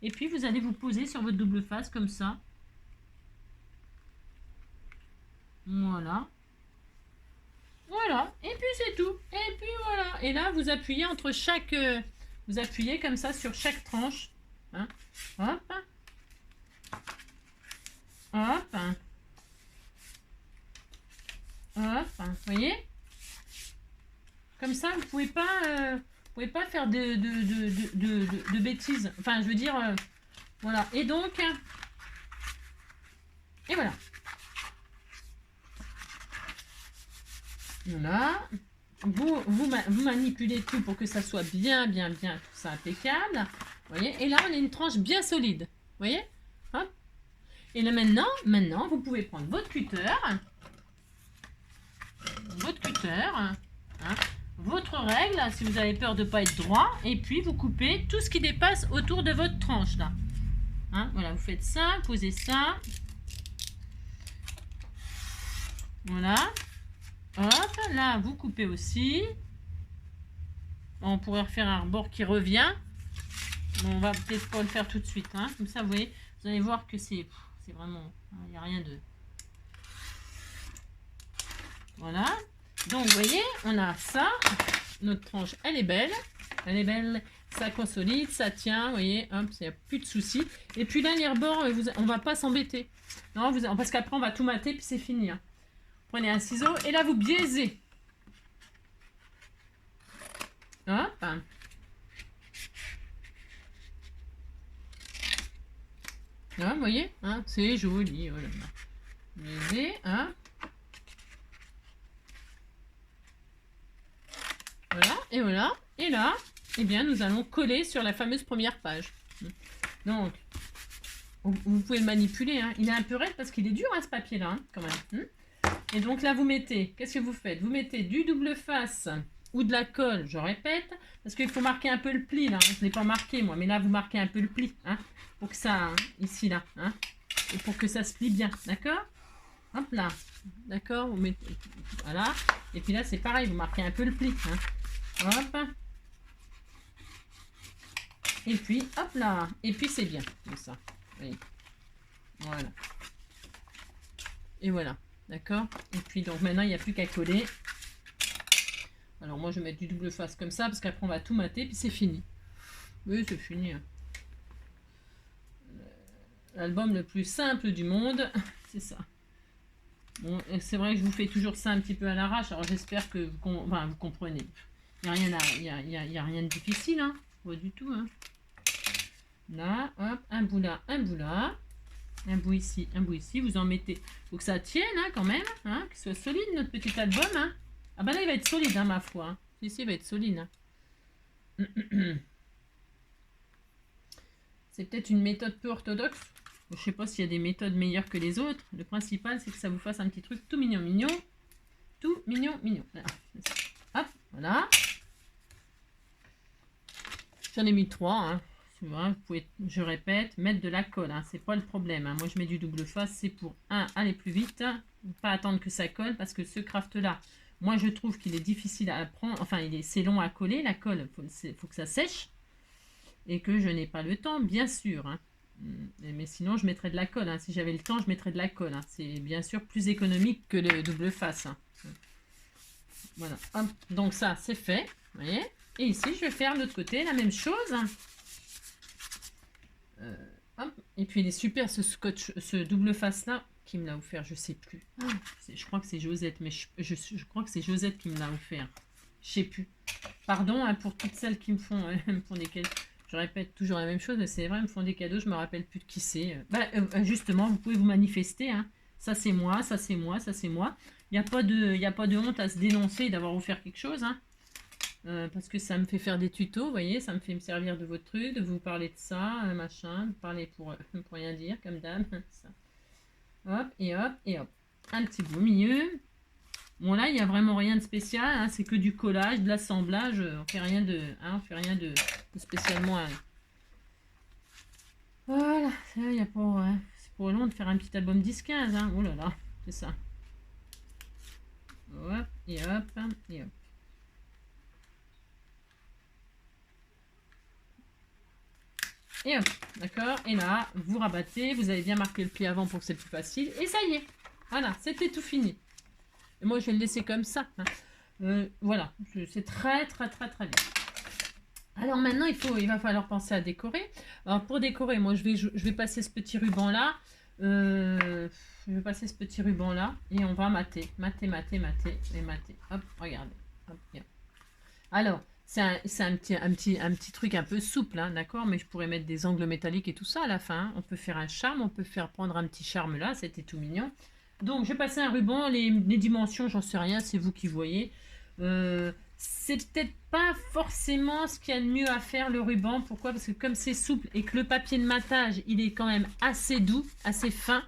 et puis vous allez vous poser sur votre double face, comme ça. Voilà. Voilà. Et puis c'est tout. Et puis voilà. Et là, vous appuyez entre chaque... vous appuyez comme ça sur chaque tranche. Hein. Hop. Hop. Hop. Vous voyez? Comme ça, vous pouvez pas faire de bêtises. Enfin, je veux dire... voilà. Et donc... et voilà. Voilà. Vous manipulez tout pour que ça soit bien, tout ça impeccable. Vous voyez? Et là, on a une tranche bien solide. Vous voyez? Hop. Et là, maintenant, vous pouvez prendre votre cutter. Hein, votre règle, si vous avez peur de ne pas être droit. Et puis, vous coupez tout ce qui dépasse autour de votre tranche, là. Hein, voilà, vous faites ça, posez ça. Voilà. Hop, là, vous coupez aussi. On pourrait refaire un rebord qui revient. Mais on va peut-être pas le faire tout de suite. Hein. Comme ça, vous voyez, vous allez voir que c'est vraiment... Il n'y a rien de... Voilà. Donc, vous voyez, on a ça. Notre tranche, elle est belle. Elle est belle. Ça consolide, ça tient. Vous voyez, hop, il n'y a plus de soucis. Et puis là, les rebords, on va pas s'embêter. Non, parce qu'après, on va tout mater, puis c'est fini. Hein. Prenez un ciseau et là, vous biaisez. Hop. Là, vous voyez, hein, c'est joli. Voilà. Biaisez, hein. Voilà, et voilà. Et là, eh bien, nous allons coller sur la fameuse première page. Donc, vous pouvez le manipuler. Hein. Il est un peu raide parce qu'il est dur, hein, ce papier-là, hein, quand même. Et donc là, vous mettez, qu'est-ce que vous faites? Vous mettez du double face ou de la colle, je répète, parce qu'il faut marquer un peu le pli, là. Je ne l'ai pas marqué, moi, mais là, vous marquez un peu le pli, hein, pour que ça, ici, là, hein, et pour que ça se plie bien, d'accord? Hop là, d'accord? Vous mettez, voilà. Et puis là, c'est pareil, vous marquez un peu le pli, hein. Hop. Et puis, hop là. Et puis, c'est bien, comme ça. Oui. Voilà. Et voilà. D'accord? Et puis, donc, maintenant, il n'y a plus qu'à coller. Alors, moi, je vais mettre du double face comme ça, parce qu'après, on va tout mater, puis c'est fini. Oui, c'est fini. Hein. L'album le plus simple du monde, c'est ça. Bon, c'est vrai que je vous fais toujours ça un petit peu à l'arrache, alors j'espère que vous comprenez. Il n'y a rien de difficile, hein. Pas du tout, hein. Là, hop, un bout là, un bout là. Un bout ici, un bout ici. Vous en mettez. Faut que ça tienne, hein, quand même. Hein, qu'il soit solide, notre petit album. Hein. Ah bah là, il va être solide, hein, ma foi. Hein. Ici, il va être solide. Hein. C'est peut-être une méthode peu orthodoxe. Je sais pas s'il y a des méthodes meilleures que les autres. Le principal, c'est que ça vous fasse un petit truc tout mignon, mignon. Tout mignon, mignon. Là. Hop, voilà. J'en ai mis 3, hein. Vous pouvez, je répète, mettre de la colle, hein, c'est pas le problème. Hein. Moi, je mets du double face, c'est pour aller plus vite, pas attendre que ça colle, parce que ce craft-là, moi, je trouve qu'il est difficile à prendre, enfin, c'est long à coller, la colle, faut que ça sèche, et que je n'ai pas le temps, bien sûr. Hein. Mais sinon, je mettrais de la colle. Hein. Si j'avais le temps, je mettrais de la colle. Hein. C'est bien sûr plus économique que le double face. Hein. Voilà. Hop. Donc ça, c'est fait. Vous voyez. Et ici, je vais faire de l'autre côté la même chose. Hop. Et puis il est super ce scotch, ce double face là. Qui me l'a offert, je sais plus. Je crois que c'est Josette, mais je crois que c'est Josette qui me l'a offert. Je sais plus. Pardon hein, pour toutes celles qui me font des cadeaux. Je répète toujours la même chose, mais c'est vrai, ils me font des cadeaux, je me rappelle plus de qui c'est. Justement, vous pouvez vous manifester. Hein. Ça c'est moi, ça c'est moi, ça c'est moi. Il n'y a pas de honte à se dénoncer d'avoir offert quelque chose. Hein. Parce que ça me fait faire des tutos, vous voyez, ça me fait me servir de votre truc, de vous parler de ça, machin, de parler pour rien dire, comme dame. Ça. Hop, et hop, et hop. Un petit bout au milieu. Bon là, il n'y a vraiment rien de spécial, hein, c'est que du collage, de l'assemblage, on fait rien de spécialement... Voilà, il y a pas... c'est pour long de faire un petit album 10-15, hein. Oh là là, c'est ça. Hop, et hop, et hop. Et hop, d'accord. Et là, vous rabattez, vous avez bien marqué le pli avant pour que c'est plus facile. Et ça y est, voilà, c'était tout fini. Et moi, je vais le laisser comme ça. Hein. Voilà, c'est très bien. Alors maintenant, il va falloir penser à décorer. Alors pour décorer, moi, je vais passer ce petit ruban-là. Je vais passer ce petit ruban-là et on va mater. Hop, regardez. Hop, bien. Alors, c'est un petit truc un peu souple, hein, d'accord? Mais je pourrais mettre des angles métalliques et tout ça à la fin. Hein. On peut faire un charme, on peut faire prendre un petit charme là, c'était tout mignon. Donc, je vais passer un ruban. Les dimensions, j'en sais rien, c'est vous qui voyez. C'est peut-être pas forcément ce qu'il y a de mieux à faire, le ruban. Pourquoi? Parce que comme c'est souple et que le papier de matage, il est quand même assez doux, assez fin,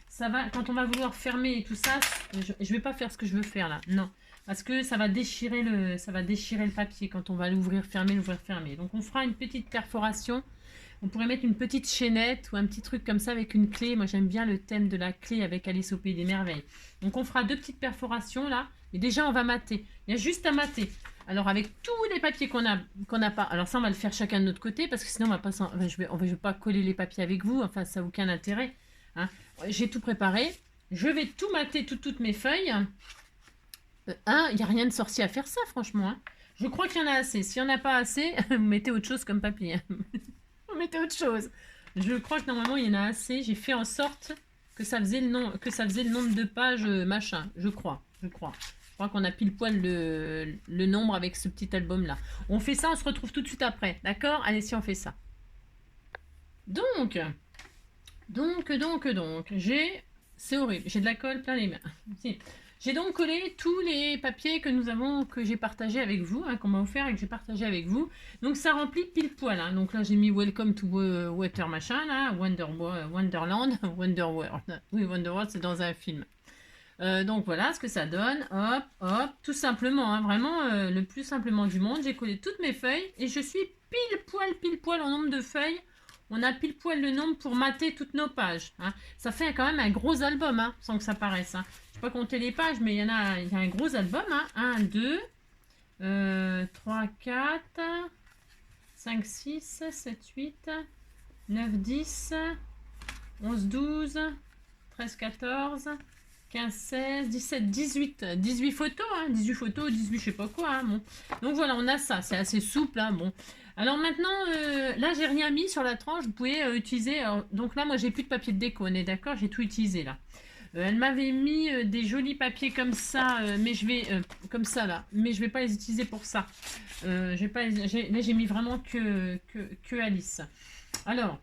ça va, quand on va vouloir fermer et tout ça, je vais pas faire ce que je veux faire là, non. Parce que ça va déchirer le papier quand on va l'ouvrir, fermer. Donc on fera une petite perforation. On pourrait mettre une petite chaînette ou un petit truc comme ça avec une clé. Moi j'aime bien le thème de la clé avec Alice au Pays des Merveilles. Donc on fera 2 petites perforations là. Et déjà on va mater. Il y a juste à mater. Alors, avec tous les papiers qu'on n'a pas, alors ça, on va le faire chacun de notre côté, parce que sinon, on va pas enfin, je vais pas coller les papiers avec vous, enfin, ça n'a aucun intérêt. Hein. J'ai tout préparé. Je vais tout mater, toutes mes feuilles. Il n'y a rien de sorcier à faire ça, franchement. Hein. Je crois qu'il y en a assez. S'il n'y en a pas assez, vous mettez autre chose comme papier. Vous mettez autre chose. Je crois que normalement, il y en a assez. J'ai fait en sorte que ça faisait le nombre de pages, machin. Je crois. Je crois qu'on a pile poil le nombre avec ce petit album-là. On fait ça, on se retrouve tout de suite après. D'accord? Allez, si on fait ça. Donc, c'est horrible. J'ai de la colle plein les mains. Si. J'ai donc collé tous les papiers que j'ai partagé avec vous, hein, qu'on m'a offert et que j'ai partagé avec vous. Donc ça remplit pile poil. Hein. Donc là j'ai mis Welcome to Water machin, là, Wonderland, Wonderworld. Oui, Wonderworld c'est dans un film. Donc voilà ce que ça donne. Hop, hop, tout simplement, hein, vraiment le plus simplement du monde. J'ai collé toutes mes feuilles et je suis pile poil en nombre de feuilles. On a pile poil le nombre pour mater toutes nos pages. Hein. Ça fait quand même un gros album, hein, sans que ça paraisse. Hein. Je ne vais pas compter les pages, mais il y a un gros album. Hein. 1, 2, 3, 4, 5, 6, 7, 8, 9, 10, 11, 12, 13, 14, 15, 16, 17, 18. 18 photos, hein. 18 photos, 18 je sais pas quoi. Hein. Bon. Donc voilà, on a ça. C'est assez souple. Hein. Bon. Alors maintenant, là, j'ai rien mis sur la tranche. Vous pouvez utiliser... donc là, moi, j'ai plus de papier de déco. On est d'accord? J'ai tout utilisé, là. Elle m'avait mis des jolis papiers comme ça, mais je vais... comme ça, là. Mais je vais pas les utiliser pour ça. Là, j'ai mis vraiment que Alice. Alors...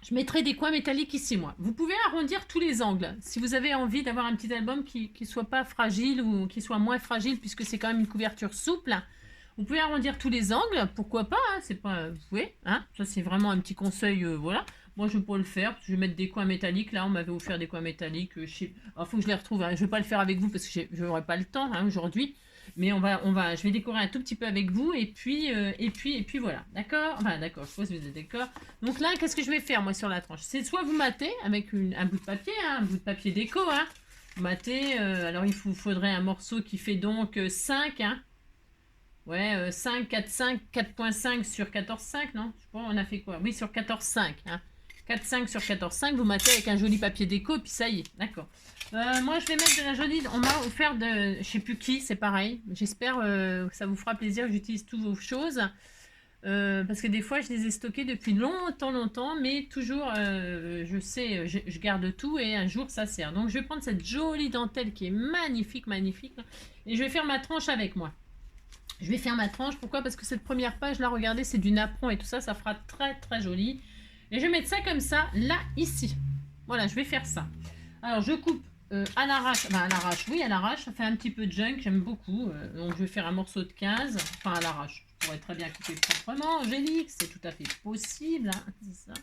Je mettrai des coins métalliques ici, moi. Vous pouvez arrondir tous les angles. Si vous avez envie d'avoir un petit album qui ne soit pas fragile ou qui soit moins fragile, puisque c'est quand même une couverture souple, vous pouvez arrondir tous les angles. Pourquoi pas, hein, c'est pas, vous pouvez. Hein, ça, c'est vraiment un petit conseil, voilà. Moi, je vais pas le faire, parce que je vais mettre des coins métalliques. Là, on m'avait offert des coins métalliques. Alors, faut que je les retrouve. Hein. Je vais pas le faire avec vous, parce que je n'aurai pas le temps hein, aujourd'hui. Mais je vais décorer un tout petit peu avec vous et puis voilà, d'accord. Enfin d'accord, je suppose que vous êtes d'accord. Donc là, qu'est-ce que je vais faire moi sur la tranche? C'est soit vous matez avec un bout de papier, hein, un bout de papier déco, hein. Vous matez. Alors il vous faudrait un morceau qui fait donc 5, hein. Ouais, 5, 4, 5, 4.5 sur 14,5, non? Je sais pas, on a fait quoi? Oui, sur 14,5, hein. 4,5 sur 14,5, vous matez avec un joli papier déco, puis ça y est, d'accord. Moi, je vais mettre de la jolie... On m'a offert de... Je sais plus qui, c'est pareil. J'espère que ça vous fera plaisir que j'utilise toutes vos choses. Parce que des fois, je les ai stockées depuis longtemps, mais toujours, je sais, je garde tout et un jour, ça sert. Donc, je vais prendre cette jolie dentelle qui est magnifique, et je vais faire ma tranche avec moi. Je vais faire ma tranche, pourquoi? Parce que cette première page, là, regardez, c'est du napperon et tout ça, ça fera très joli. Et je vais mettre ça comme ça, là, ici. Voilà, je vais faire ça. Alors, je coupe à l'arrache, à l'arrache, ça fait un petit peu de junk, j'aime beaucoup. Donc, je vais faire un morceau de 15, enfin, à l'arrache. Je pourrais très bien couper proprement, Angélique, c'est tout à fait possible, hein, c'est ça.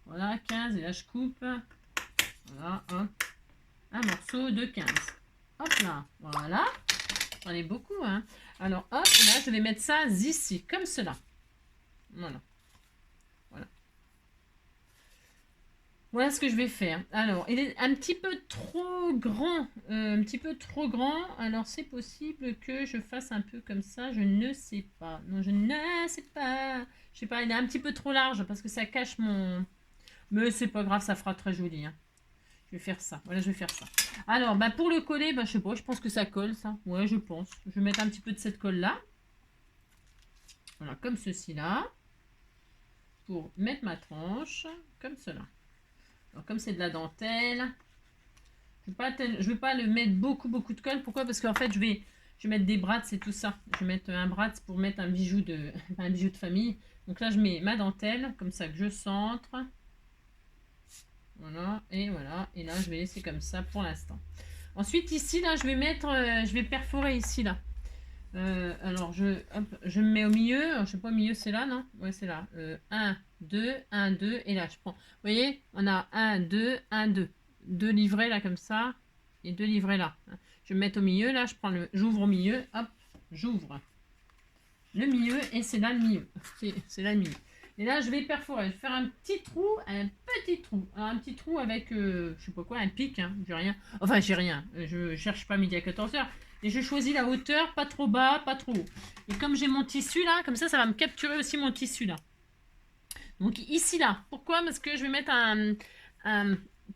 Voilà, 15, et là, je coupe. Voilà, un morceau de 15. Hop là, voilà. J'en ai beaucoup, hein. Alors, hop, là, je vais mettre ça ici, comme cela. Voilà. Voilà ce que je vais faire. Alors, il est un petit peu trop grand. Alors, c'est possible que je fasse un peu comme ça. Je ne sais pas. Non, je ne sais pas. Je sais pas, il est un petit peu trop large parce que ça cache mon... Mais c'est pas grave, ça fera très joli. Hein. Je vais faire ça. Voilà, je vais faire ça. Alors, bah, pour le coller, bah, je sais pas, je pense que ça colle, ça. Ouais, je pense. Je vais mettre un petit peu de cette colle-là. Voilà, comme ceci là. Pour mettre ma tranche, comme cela. Alors, comme c'est de la dentelle, je ne vais pas le mettre beaucoup de colle. Pourquoi? Parce qu'en fait, je vais mettre des brats, c'est tout ça. Je vais mettre un brat pour mettre un bijou de famille. Donc là, je mets ma dentelle, comme ça que je centre. Voilà, et voilà. Et là, je vais laisser comme ça pour l'instant. Ensuite, ici, là, je vais perforer ici, là. Alors, je me mets au milieu. Alors, je sais pas, au milieu, c'est là, non? Ouais, c'est là. 1, 2, 1, 2. Et là, je prends. Vous voyez, on a 1, 2, 1, 2. 2 livrets, là, comme ça. Et 2 livrets, là. Je vais me mettre au milieu, là. J'ouvre au milieu. Hop, j'ouvre le milieu. Et c'est là le milieu. C'est là le milieu. Et là, je vais perforer. Je vais faire un petit trou. Alors, un petit trou avec, je sais pas quoi, un pic. Hein, j'ai rien. Enfin, j'ai rien. Je cherche pas midi à 14h. Et je choisis la hauteur, pas trop bas, pas trop haut. Et comme j'ai mon tissu là, comme ça va me capturer aussi mon tissu là. Donc ici là, pourquoi? Parce que je vais mettre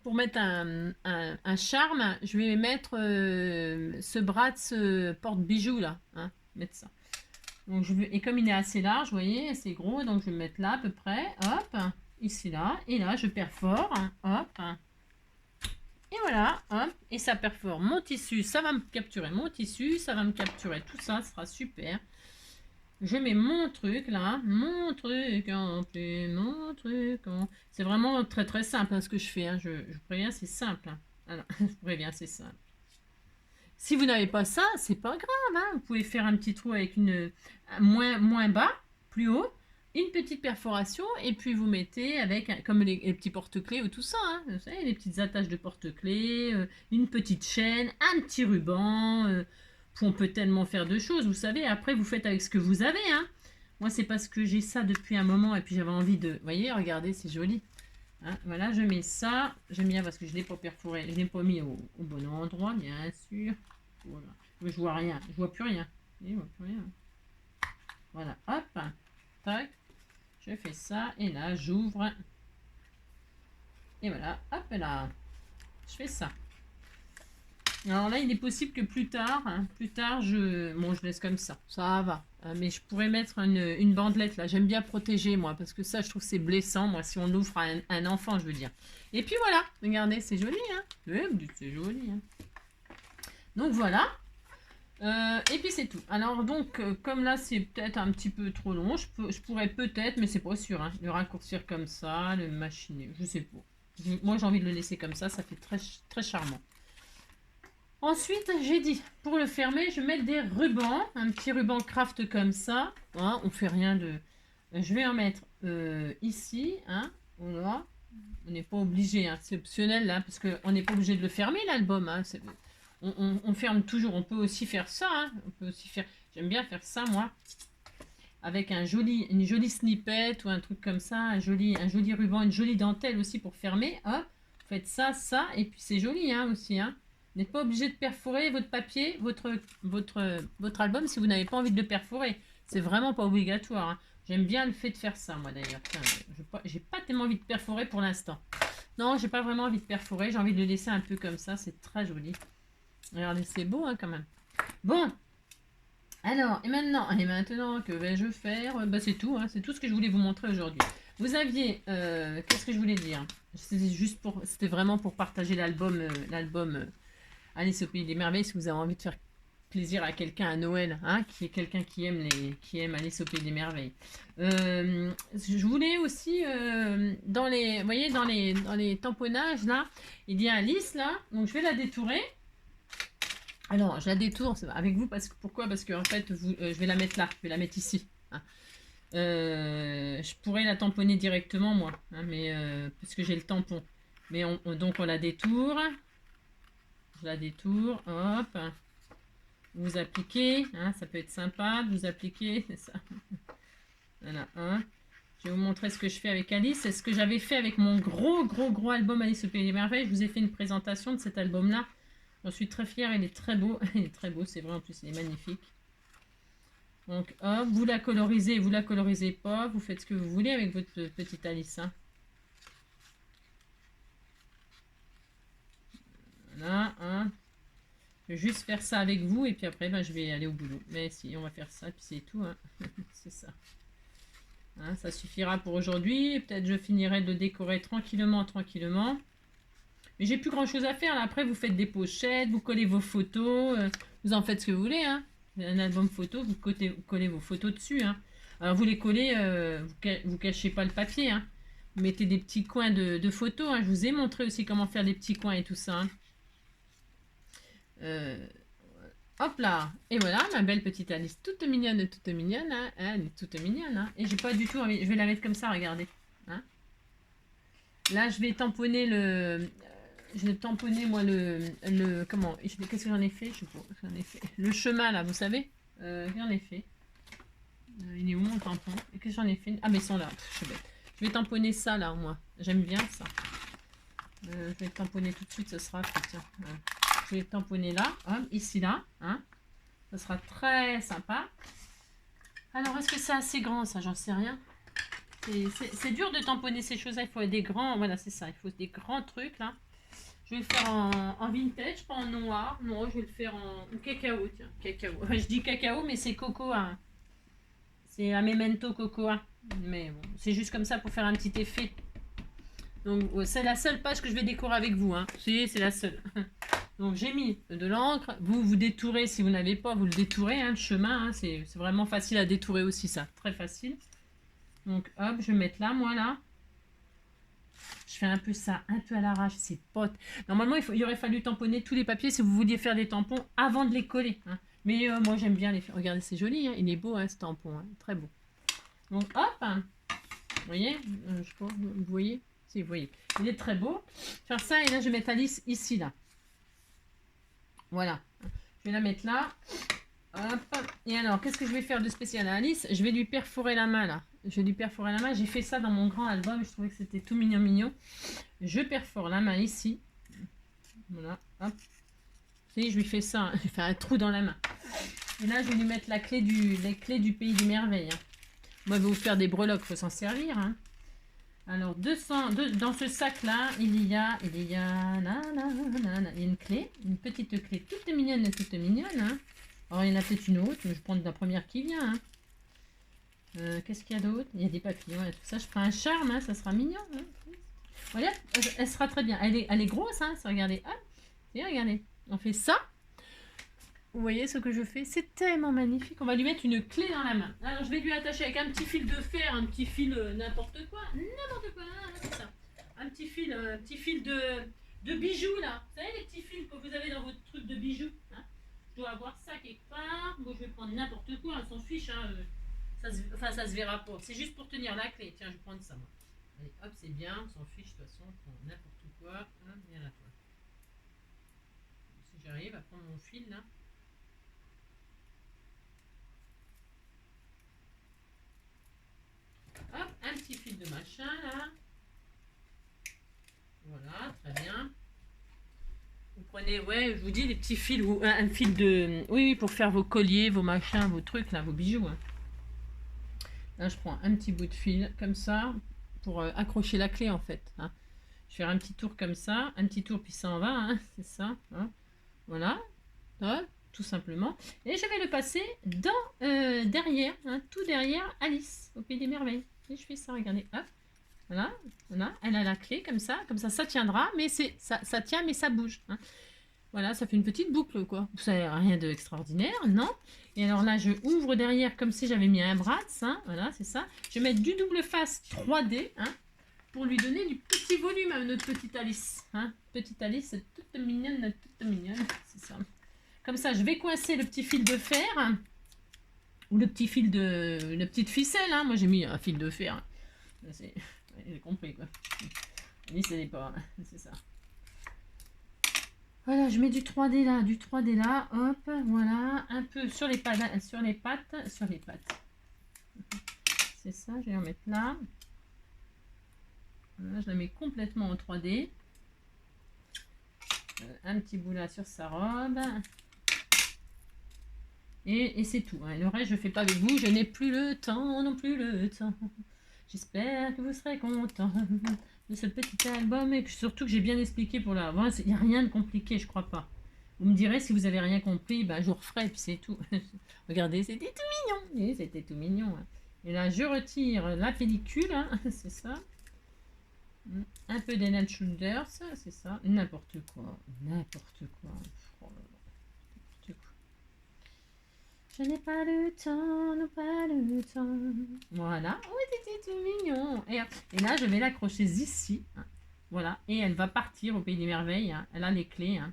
pour mettre un charme, je vais mettre ce bras de ce porte-bijoux là. Hein, mettre ça. Donc et comme il est assez large, vous voyez, assez gros, donc je vais le mettre là à peu près. Hop, ici là. Et là, je perfore. Hop. Et voilà, hop, et ça perfore mon tissu, ça va me capturer mon tissu, ça va me capturer tout ça, ce sera super. Je mets mon truc là, mon truc en plus, mon truc en... C'est vraiment très très simple hein, ce que je fais, hein. Je vous préviens, c'est simple. Hein. Alors, je vous préviens, c'est simple. Si vous n'avez pas ça, c'est pas grave, hein. Vous pouvez faire un petit trou avec une moins bas, plus haut, une petite perforation et puis vous mettez avec comme les petits porte-clés ou tout ça, hein, vous savez, les petites attaches de porte-clés, une petite chaîne, un petit ruban. On peut tellement faire de choses, vous savez. Après, vous faites avec ce que vous avez. Hein. Moi, c'est parce que j'ai ça depuis un moment et puis j'avais envie de... Vous voyez, regardez, c'est joli. Hein, voilà, je mets ça. J'aime bien parce que je ne l'ai pas perforé. Je ne l'ai pas mis au bon endroit, bien sûr. Voilà. Je vois rien. Je vois plus rien. Je vois plus rien. Voilà, hop. Tac. Je fais ça et là, j'ouvre. Et voilà, hop là. Je fais ça. Alors là, il est possible que plus tard, je laisse comme ça, ça va. Mais je pourrais mettre une bandelette là. J'aime bien protéger moi, parce que ça, je trouve que c'est blessant, moi, si on l'ouvre à un enfant, je veux dire. Et puis voilà, regardez, c'est joli, hein. C'est joli, hein. Donc voilà. Et puis c'est tout. Alors donc, comme là, c'est peut-être un petit peu trop long, je pourrais peut-être, mais c'est pas sûr, hein, le raccourcir comme ça, le machiner, je sais pas. Moi, j'ai envie de le laisser comme ça fait très, très charmant. Ensuite, j'ai dit, pour le fermer, je vais mettre des rubans, un petit ruban craft comme ça. Hein, on fait rien de... Je vais en mettre ici, hein, voilà. On n'est pas obligé, hein, c'est optionnel là, parce qu'on n'est pas obligé de le fermer l'album. Hein, on ferme toujours, on peut aussi faire ça. Hein, on peut aussi faire... J'aime bien faire ça moi, avec une jolie snippet ou un truc comme ça, un joli ruban, une jolie dentelle aussi pour fermer. Hop, vous faites ça, et puis c'est joli hein, aussi. Hein. Vous n'êtes pas obligé de perforer votre papier, votre album si vous n'avez pas envie de le perforer. C'est vraiment pas obligatoire. Hein. J'aime bien le fait de faire ça, moi d'ailleurs. J'ai pas tellement envie de perforer pour l'instant. Non, j'ai pas vraiment envie de perforer. J'ai envie de le laisser un peu comme ça. C'est très joli. Regardez, c'est beau hein, quand même. Bon. Alors, et maintenant, que vais-je faire? Bah, c'est tout. Hein, c'est tout ce que je voulais vous montrer aujourd'hui. Vous aviez... qu'est-ce que je voulais dire? C'était vraiment pour partager l'album... Alice au Pays des Merveilles, si vous avez envie de faire plaisir à quelqu'un à Noël, hein, qui est quelqu'un qui aime Alice au Pays des Merveilles. Je voulais aussi, vous voyez, dans les tamponnages, là, il y a Alice, là, donc je vais la détourer. Alors, je la détourne avec vous, pourquoi? Parce que, en fait, je vais la mettre là, je vais la mettre ici. Hein. Je pourrais la tamponner directement, moi, hein, mais parce que j'ai le tampon. Mais donc, on la détourne. Je la détourne, hop, vous appliquez, hein, ça peut être sympa de vous appliquer, c'est ça. Voilà, hein. Je vais vous montrer ce que je fais avec Alice, c'est ce que j'avais fait avec mon gros album Alice au Pays des Merveilles. Je vous ai fait une présentation de cet album-là. J'en suis très fière, il est très beau, c'est vrai en plus, il est magnifique. Donc hop, vous la colorisez pas, vous faites ce que vous voulez avec votre petite Alice. Hein. Voilà, hein. Je vais juste faire ça avec vous et puis après ben, je vais aller au boulot. Mais si, on va faire ça, puis c'est tout. Hein. C'est ça. Hein, ça suffira pour aujourd'hui. Peut-être je finirai de le décorer tranquillement. Mais j'ai plus grand chose à faire. Là. Après, vous faites des pochettes, vous collez vos photos. Vous en faites ce que vous voulez. Hein. Un album photo, vous collez vos photos dessus. Hein. Alors vous les collez, vous cachez pas le papier. Hein. Vous mettez des petits coins de photos. Hein. Je vous ai montré aussi comment faire des petits coins et tout ça. Hein. Hop là, et voilà ma belle petite Alice, toute mignonne, hein. Elle est toute mignonne, hein. Et j'ai pas du tout envie, je vais la mettre comme ça, regardez, hein. Là je vais tamponner moi comment, qu'est-ce que j'en ai fait, le chemin là, vous savez, j'en ai fait, il est où mon tampon, et qu'est-ce que j'en ai fait, ah mais ils sont là, je vais tamponner ça là, moi, j'aime bien ça, je vais tamponner tout de suite, ce sera fait, tiens. pouvez tamponner là, hop, ici, là. Hein. Ça sera très sympa. Alors, est-ce que c'est assez grand, ça? J'en sais rien. C'est dur de tamponner ces choses-là. Il faut des grands... Voilà, c'est ça. Il faut des grands trucs, là. Je vais le faire en vintage, pas en noir. Non, je vais le faire en cacao, tiens. Cacao. Enfin, je dis cacao, mais c'est coco. Hein. C'est un memento cocoa. Mais bon, c'est juste comme ça pour faire un petit effet. Donc, c'est la seule page que je vais décorer avec vous. Hein. C'est la seule. Donc, j'ai mis de l'encre. Vous détourez, si vous n'avez pas, vous le détourez, hein, le chemin. Hein. C'est vraiment facile à détourer aussi, ça. Très facile. Donc, hop, je vais mettre là, moi, là. Je fais un peu ça, un peu à l'arrache, c'est potes. Normalement, il aurait fallu tamponner tous les papiers si vous vouliez faire des tampons avant de les coller. Hein. Mais moi, j'aime bien les faire. Regardez, c'est joli, hein. Il est beau, hein, ce tampon. Hein. Très beau. Donc, hop. Hein. Vous voyez je sais pas, vous voyez? Si, vous voyez. Il est très beau. Faire ça, et là, je vais mettre Alice ici, là. Voilà. Je vais la mettre là. Hop. Et alors, qu'est-ce que je vais faire de spécial à Alice? Je vais lui perforer la main, là. Je vais lui perforer la main. J'ai fait ça dans mon grand album. Je trouvais que c'était tout mignon, mignon. Je perfore la main ici. Voilà. Hop. Vous voyez, je lui fais ça. Hein. Je fais un trou dans la main. Et là, je vais lui mettre les clés du pays des merveilles. Hein. Moi, je vais vous faire des breloques. Il faut s'en servir. Hein. Alors, dans ce sac-là, il y a une clé. Une petite clé toute mignonne, toute mignonne. Hein. Alors, il y en a peut-être une autre. Je vais prendre la première qui vient. Hein. Qu'est-ce qu'il y a d'autre? Il y a des papillons, tout ça. Je ferai un charme, hein, ça sera mignon. Hein. Voilà, elle sera très bien. Elle est grosse, hein, regardez. Ah, et regardez, on fait ça. Vous voyez ce que je fais? C'est tellement magnifique. On va lui mettre une clé dans la main. Alors, je vais lui attacher avec un petit fil de fer, un petit fil n'importe quoi. N'importe quoi, c'est ça. Un petit fil de bijoux, là. Vous savez, les petits fils que vous avez dans votre truc de bijoux. Hein, je dois avoir ça quelque part. Bon, je vais prendre n'importe quoi, on s'en fiche, hein. Ça se verra pas. C'est juste pour tenir la clé. Tiens, je vais prendre ça, moi. Allez, hop, c'est bien. On s'en fiche, de toute façon. On prend n'importe quoi. Hein, viens là, toi. Si j'arrive à prendre mon fil, là. Hop, un petit fil de machin, là. Voilà, très bien. Vous prenez, ouais, je vous dis, les petits fils. Ou un fil de... Oui, pour faire vos colliers, vos machins, vos trucs, là, vos bijoux, hein. Là, je prends un petit bout de fil comme ça pour accrocher la clé en fait. Hein. Je vais faire un petit tour comme ça, un petit tour puis ça en va, hein, c'est ça. Hein. Voilà, tout simplement. Et je vais le passer dans derrière, hein, tout derrière Alice au Pays des Merveilles. Et je fais ça, regardez, hop. Voilà, voilà, elle a la clé comme ça tiendra, mais ça tient, mais ça bouge. Hein. Voilà, ça fait une petite boucle, quoi. Ça n'a rien d'extraordinaire, non? Et alors là, je ouvre derrière comme si j'avais mis un bras, hein. Voilà, c'est ça. Je vais mettre du double face 3D, hein, pour lui donner du petit volume à notre petite Alice. Hein. Petite Alice, toute mignonne, c'est ça. Comme ça, je vais coincer le petit fil de fer, hein, ou le petit fil de... la petite ficelle, hein. Moi, j'ai mis un fil de fer. Hein. J'ai compris, quoi. Alice, elle n'est pas... c'est ça. Voilà, je mets du 3D là, hop, voilà, un peu sur les pattes. C'est ça, je vais en mettre là. Voilà, je la mets complètement en 3D. Un petit bout là sur sa robe. Et c'est tout. Hein. Le reste, je ne fais pas avec vous. Je n'ai plus le temps, non plus le temps. J'espère que vous serez contents de ce petit album et surtout que j'ai bien expliqué pour l'avant. Il n'y a rien de compliqué, je crois pas. Vous me direz si vous avez rien compris, ben, je vous referai et puis c'est tout. Regardez, c'était tout mignon. Oui, c'était tout mignon. Hein. Et là, je retire la pellicule, hein, c'est ça. Un peu d'Head & Shoulders, c'est ça. N'importe quoi. N'importe quoi. Oh là là. Je n'ai pas le temps, non pas le temps. Voilà. Oui, c'était tout mignon. Et là, je vais l'accrocher ici. Hein. Voilà. Et elle va partir au Pays des Merveilles. Hein. Elle a les clés. Hein.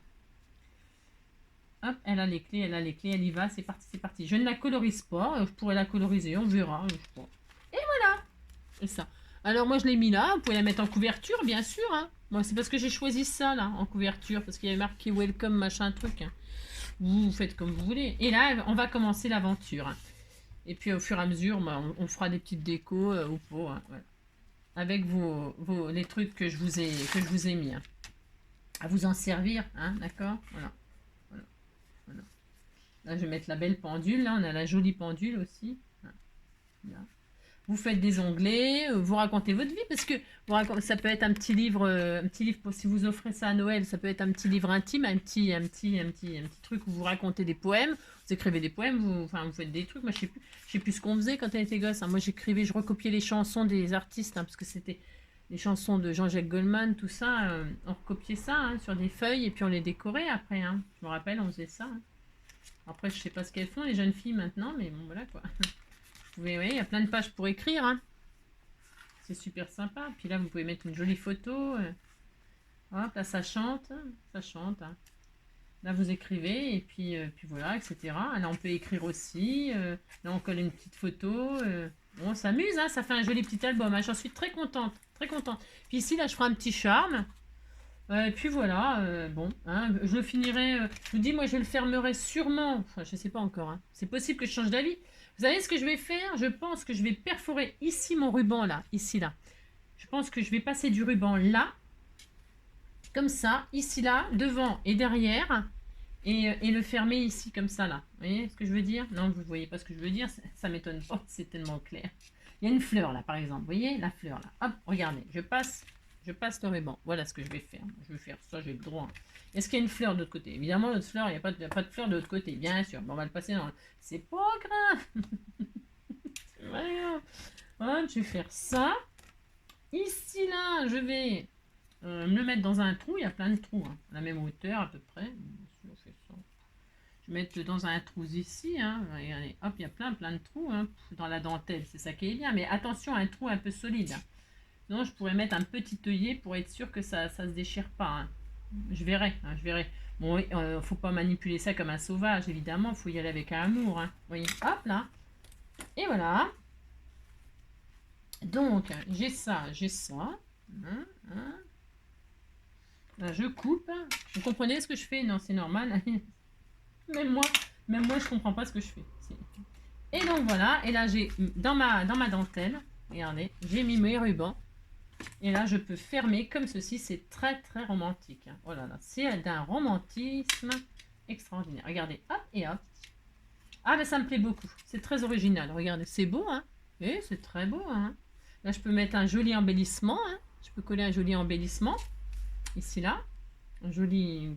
Hop, elle a les clés, elle y va. C'est parti, c'est parti. Je ne la colorise pas. Je pourrais la coloriser, on verra. Je sais pas. Et voilà. C'est ça. Alors, moi, je l'ai mis là. Vous pouvez la mettre en couverture, bien sûr. Hein. Moi, c'est parce que j'ai choisi ça, là, en couverture. Parce qu'il y avait marqué Welcome, machin, truc. Hein. Vous faites comme vous voulez. Et là, on va commencer l'aventure. Et puis, au fur et à mesure, bah, on fera des petites décos au pot. Hein, voilà. Avec les trucs que je vous ai mis. Hein. À vous en servir, hein, d'accord? Voilà. Voilà. Là, je vais mettre la belle pendule. Là, on a la jolie pendule aussi. Là. Vous faites des onglets, vous racontez votre vie, parce que ça peut être un petit livre pour, si vous offrez ça à Noël, ça peut être un petit livre intime, un petit truc où vous racontez des poèmes, vous écrivez des poèmes, vous faites des trucs. Moi, je sais plus ce qu'on faisait quand elle était gosse. Hein. Moi, je recopiais les chansons des artistes, hein, parce que c'était les chansons de Jean-Jacques Goldman, tout ça. On recopiait ça hein, sur des feuilles et puis on les décorait après. Hein. Je me rappelle, on faisait ça. Hein. Après, je sais pas ce qu'elles font les jeunes filles maintenant, mais bon, voilà quoi. Vous voyez, il y a plein de pages pour écrire. Hein. C'est super sympa. Puis là, vous pouvez mettre une jolie photo. Hop, là, ça chante. Ça chante. Hein. Là, vous écrivez, et puis voilà, etc. Là, on peut écrire aussi. Là, on colle une petite photo. Bon, on s'amuse, hein, ça fait un joli petit album. Hein. J'en suis très contente. Très contente. Puis ici, là, je ferai un petit charme. Et puis voilà, bon, hein, je le finirai. Je vous dis, moi, je le fermerai sûrement. Enfin, je ne sais pas encore. Hein. C'est possible que je change d'avis. Vous savez ce que je vais faire? Je pense que je vais perforer ici mon ruban, là. Ici, là. Je pense que je vais passer du ruban là. Comme ça. Ici, là. Devant et derrière. Et le fermer ici, comme ça, là. Vous voyez ce que je veux dire? Non, vous ne voyez pas ce que je veux dire. Ça m'étonne pas. C'est tellement clair. Il y a une fleur, là, par exemple. Vous voyez? La fleur, là. Hop, regardez. Je passe le ruban. Voilà ce que je vais faire. Je vais faire ça, j'ai le droit. Est-ce qu'il y a une fleur de l'autre côté? Évidemment, l'autre fleur, il n'y a pas de fleur de l'autre côté, bien sûr. Bon, on va le passer dans le... C'est pas grave. C'est pas grave. Voilà, je vais faire ça. Ici, là, je vais me le mettre dans un trou. Il y a plein de trous, hein, à la même hauteur à peu près. Bien sûr, je fais ça. Je vais mettre dans un trou ici. Hein. Regardez, hop, il y a plein de trous hein, dans la dentelle. C'est ça qui est bien. Mais attention, un trou un peu solide. Hein. Sinon, je pourrais mettre un petit œillet pour être sûr que ça se déchire pas. Hein. Je verrai, hein, je verrai. Bon, faut pas manipuler ça comme un sauvage, évidemment. Faut y aller avec amour. Hein. Vous voyez, hop là. Et voilà. Donc, j'ai ça. Hein, hein. Là, je coupe. Vous comprenez ce que je fais? Non, c'est normal. même moi, je comprends pas ce que je fais. Et donc voilà. Et là, j'ai dans ma dentelle, regardez, j'ai mis mes rubans. Et là, je peux fermer comme ceci. C'est très, très romantique. Hein. Oh là là, c'est d'un romantisme extraordinaire. Regardez, hop et hop. Ah, mais ça me plaît beaucoup. C'est très original. Regardez, c'est beau, hein. Et c'est très beau, hein. Là, je peux mettre un joli embellissement. Hein. Je peux coller un joli embellissement. Ici, là. Un joli,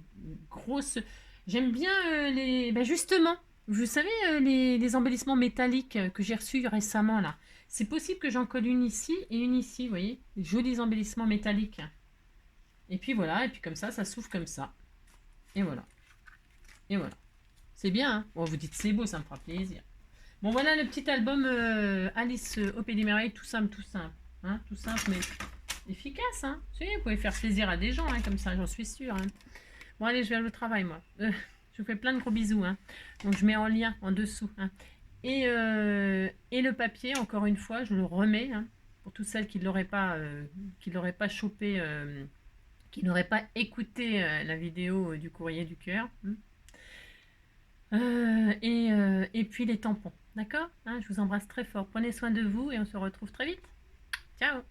grosse... J'aime bien les... Ben justement, vous savez, les embellissements métalliques que j'ai reçus récemment, là. C'est possible que j'en colle une ici et une ici, vous voyez. Des jolis embellissements métalliques. Et puis voilà, et puis comme ça s'ouvre comme ça. Et voilà. Et voilà. C'est bien, hein. Bon, vous dites c'est beau, ça me fera plaisir. Bon, voilà le petit album Alice au Pays des Merveilles, tout simple, tout simple. Hein, tout simple, mais efficace, hein. Vous pouvez faire plaisir à des gens, hein, comme ça, j'en suis sûre. Hein. Bon, allez, je vais au travail, moi. Je vous fais plein de gros bisous, hein. Donc, je mets en lien en dessous, hein. Et le papier, encore une fois, je le remets, hein, pour toutes celles qui ne l'auraient pas chopé, qui n'auraient pas écouté la vidéo du courrier du cœur. Et puis les tampons, d'accord hein. Je vous embrasse très fort. Prenez soin de vous et on se retrouve très vite. Ciao.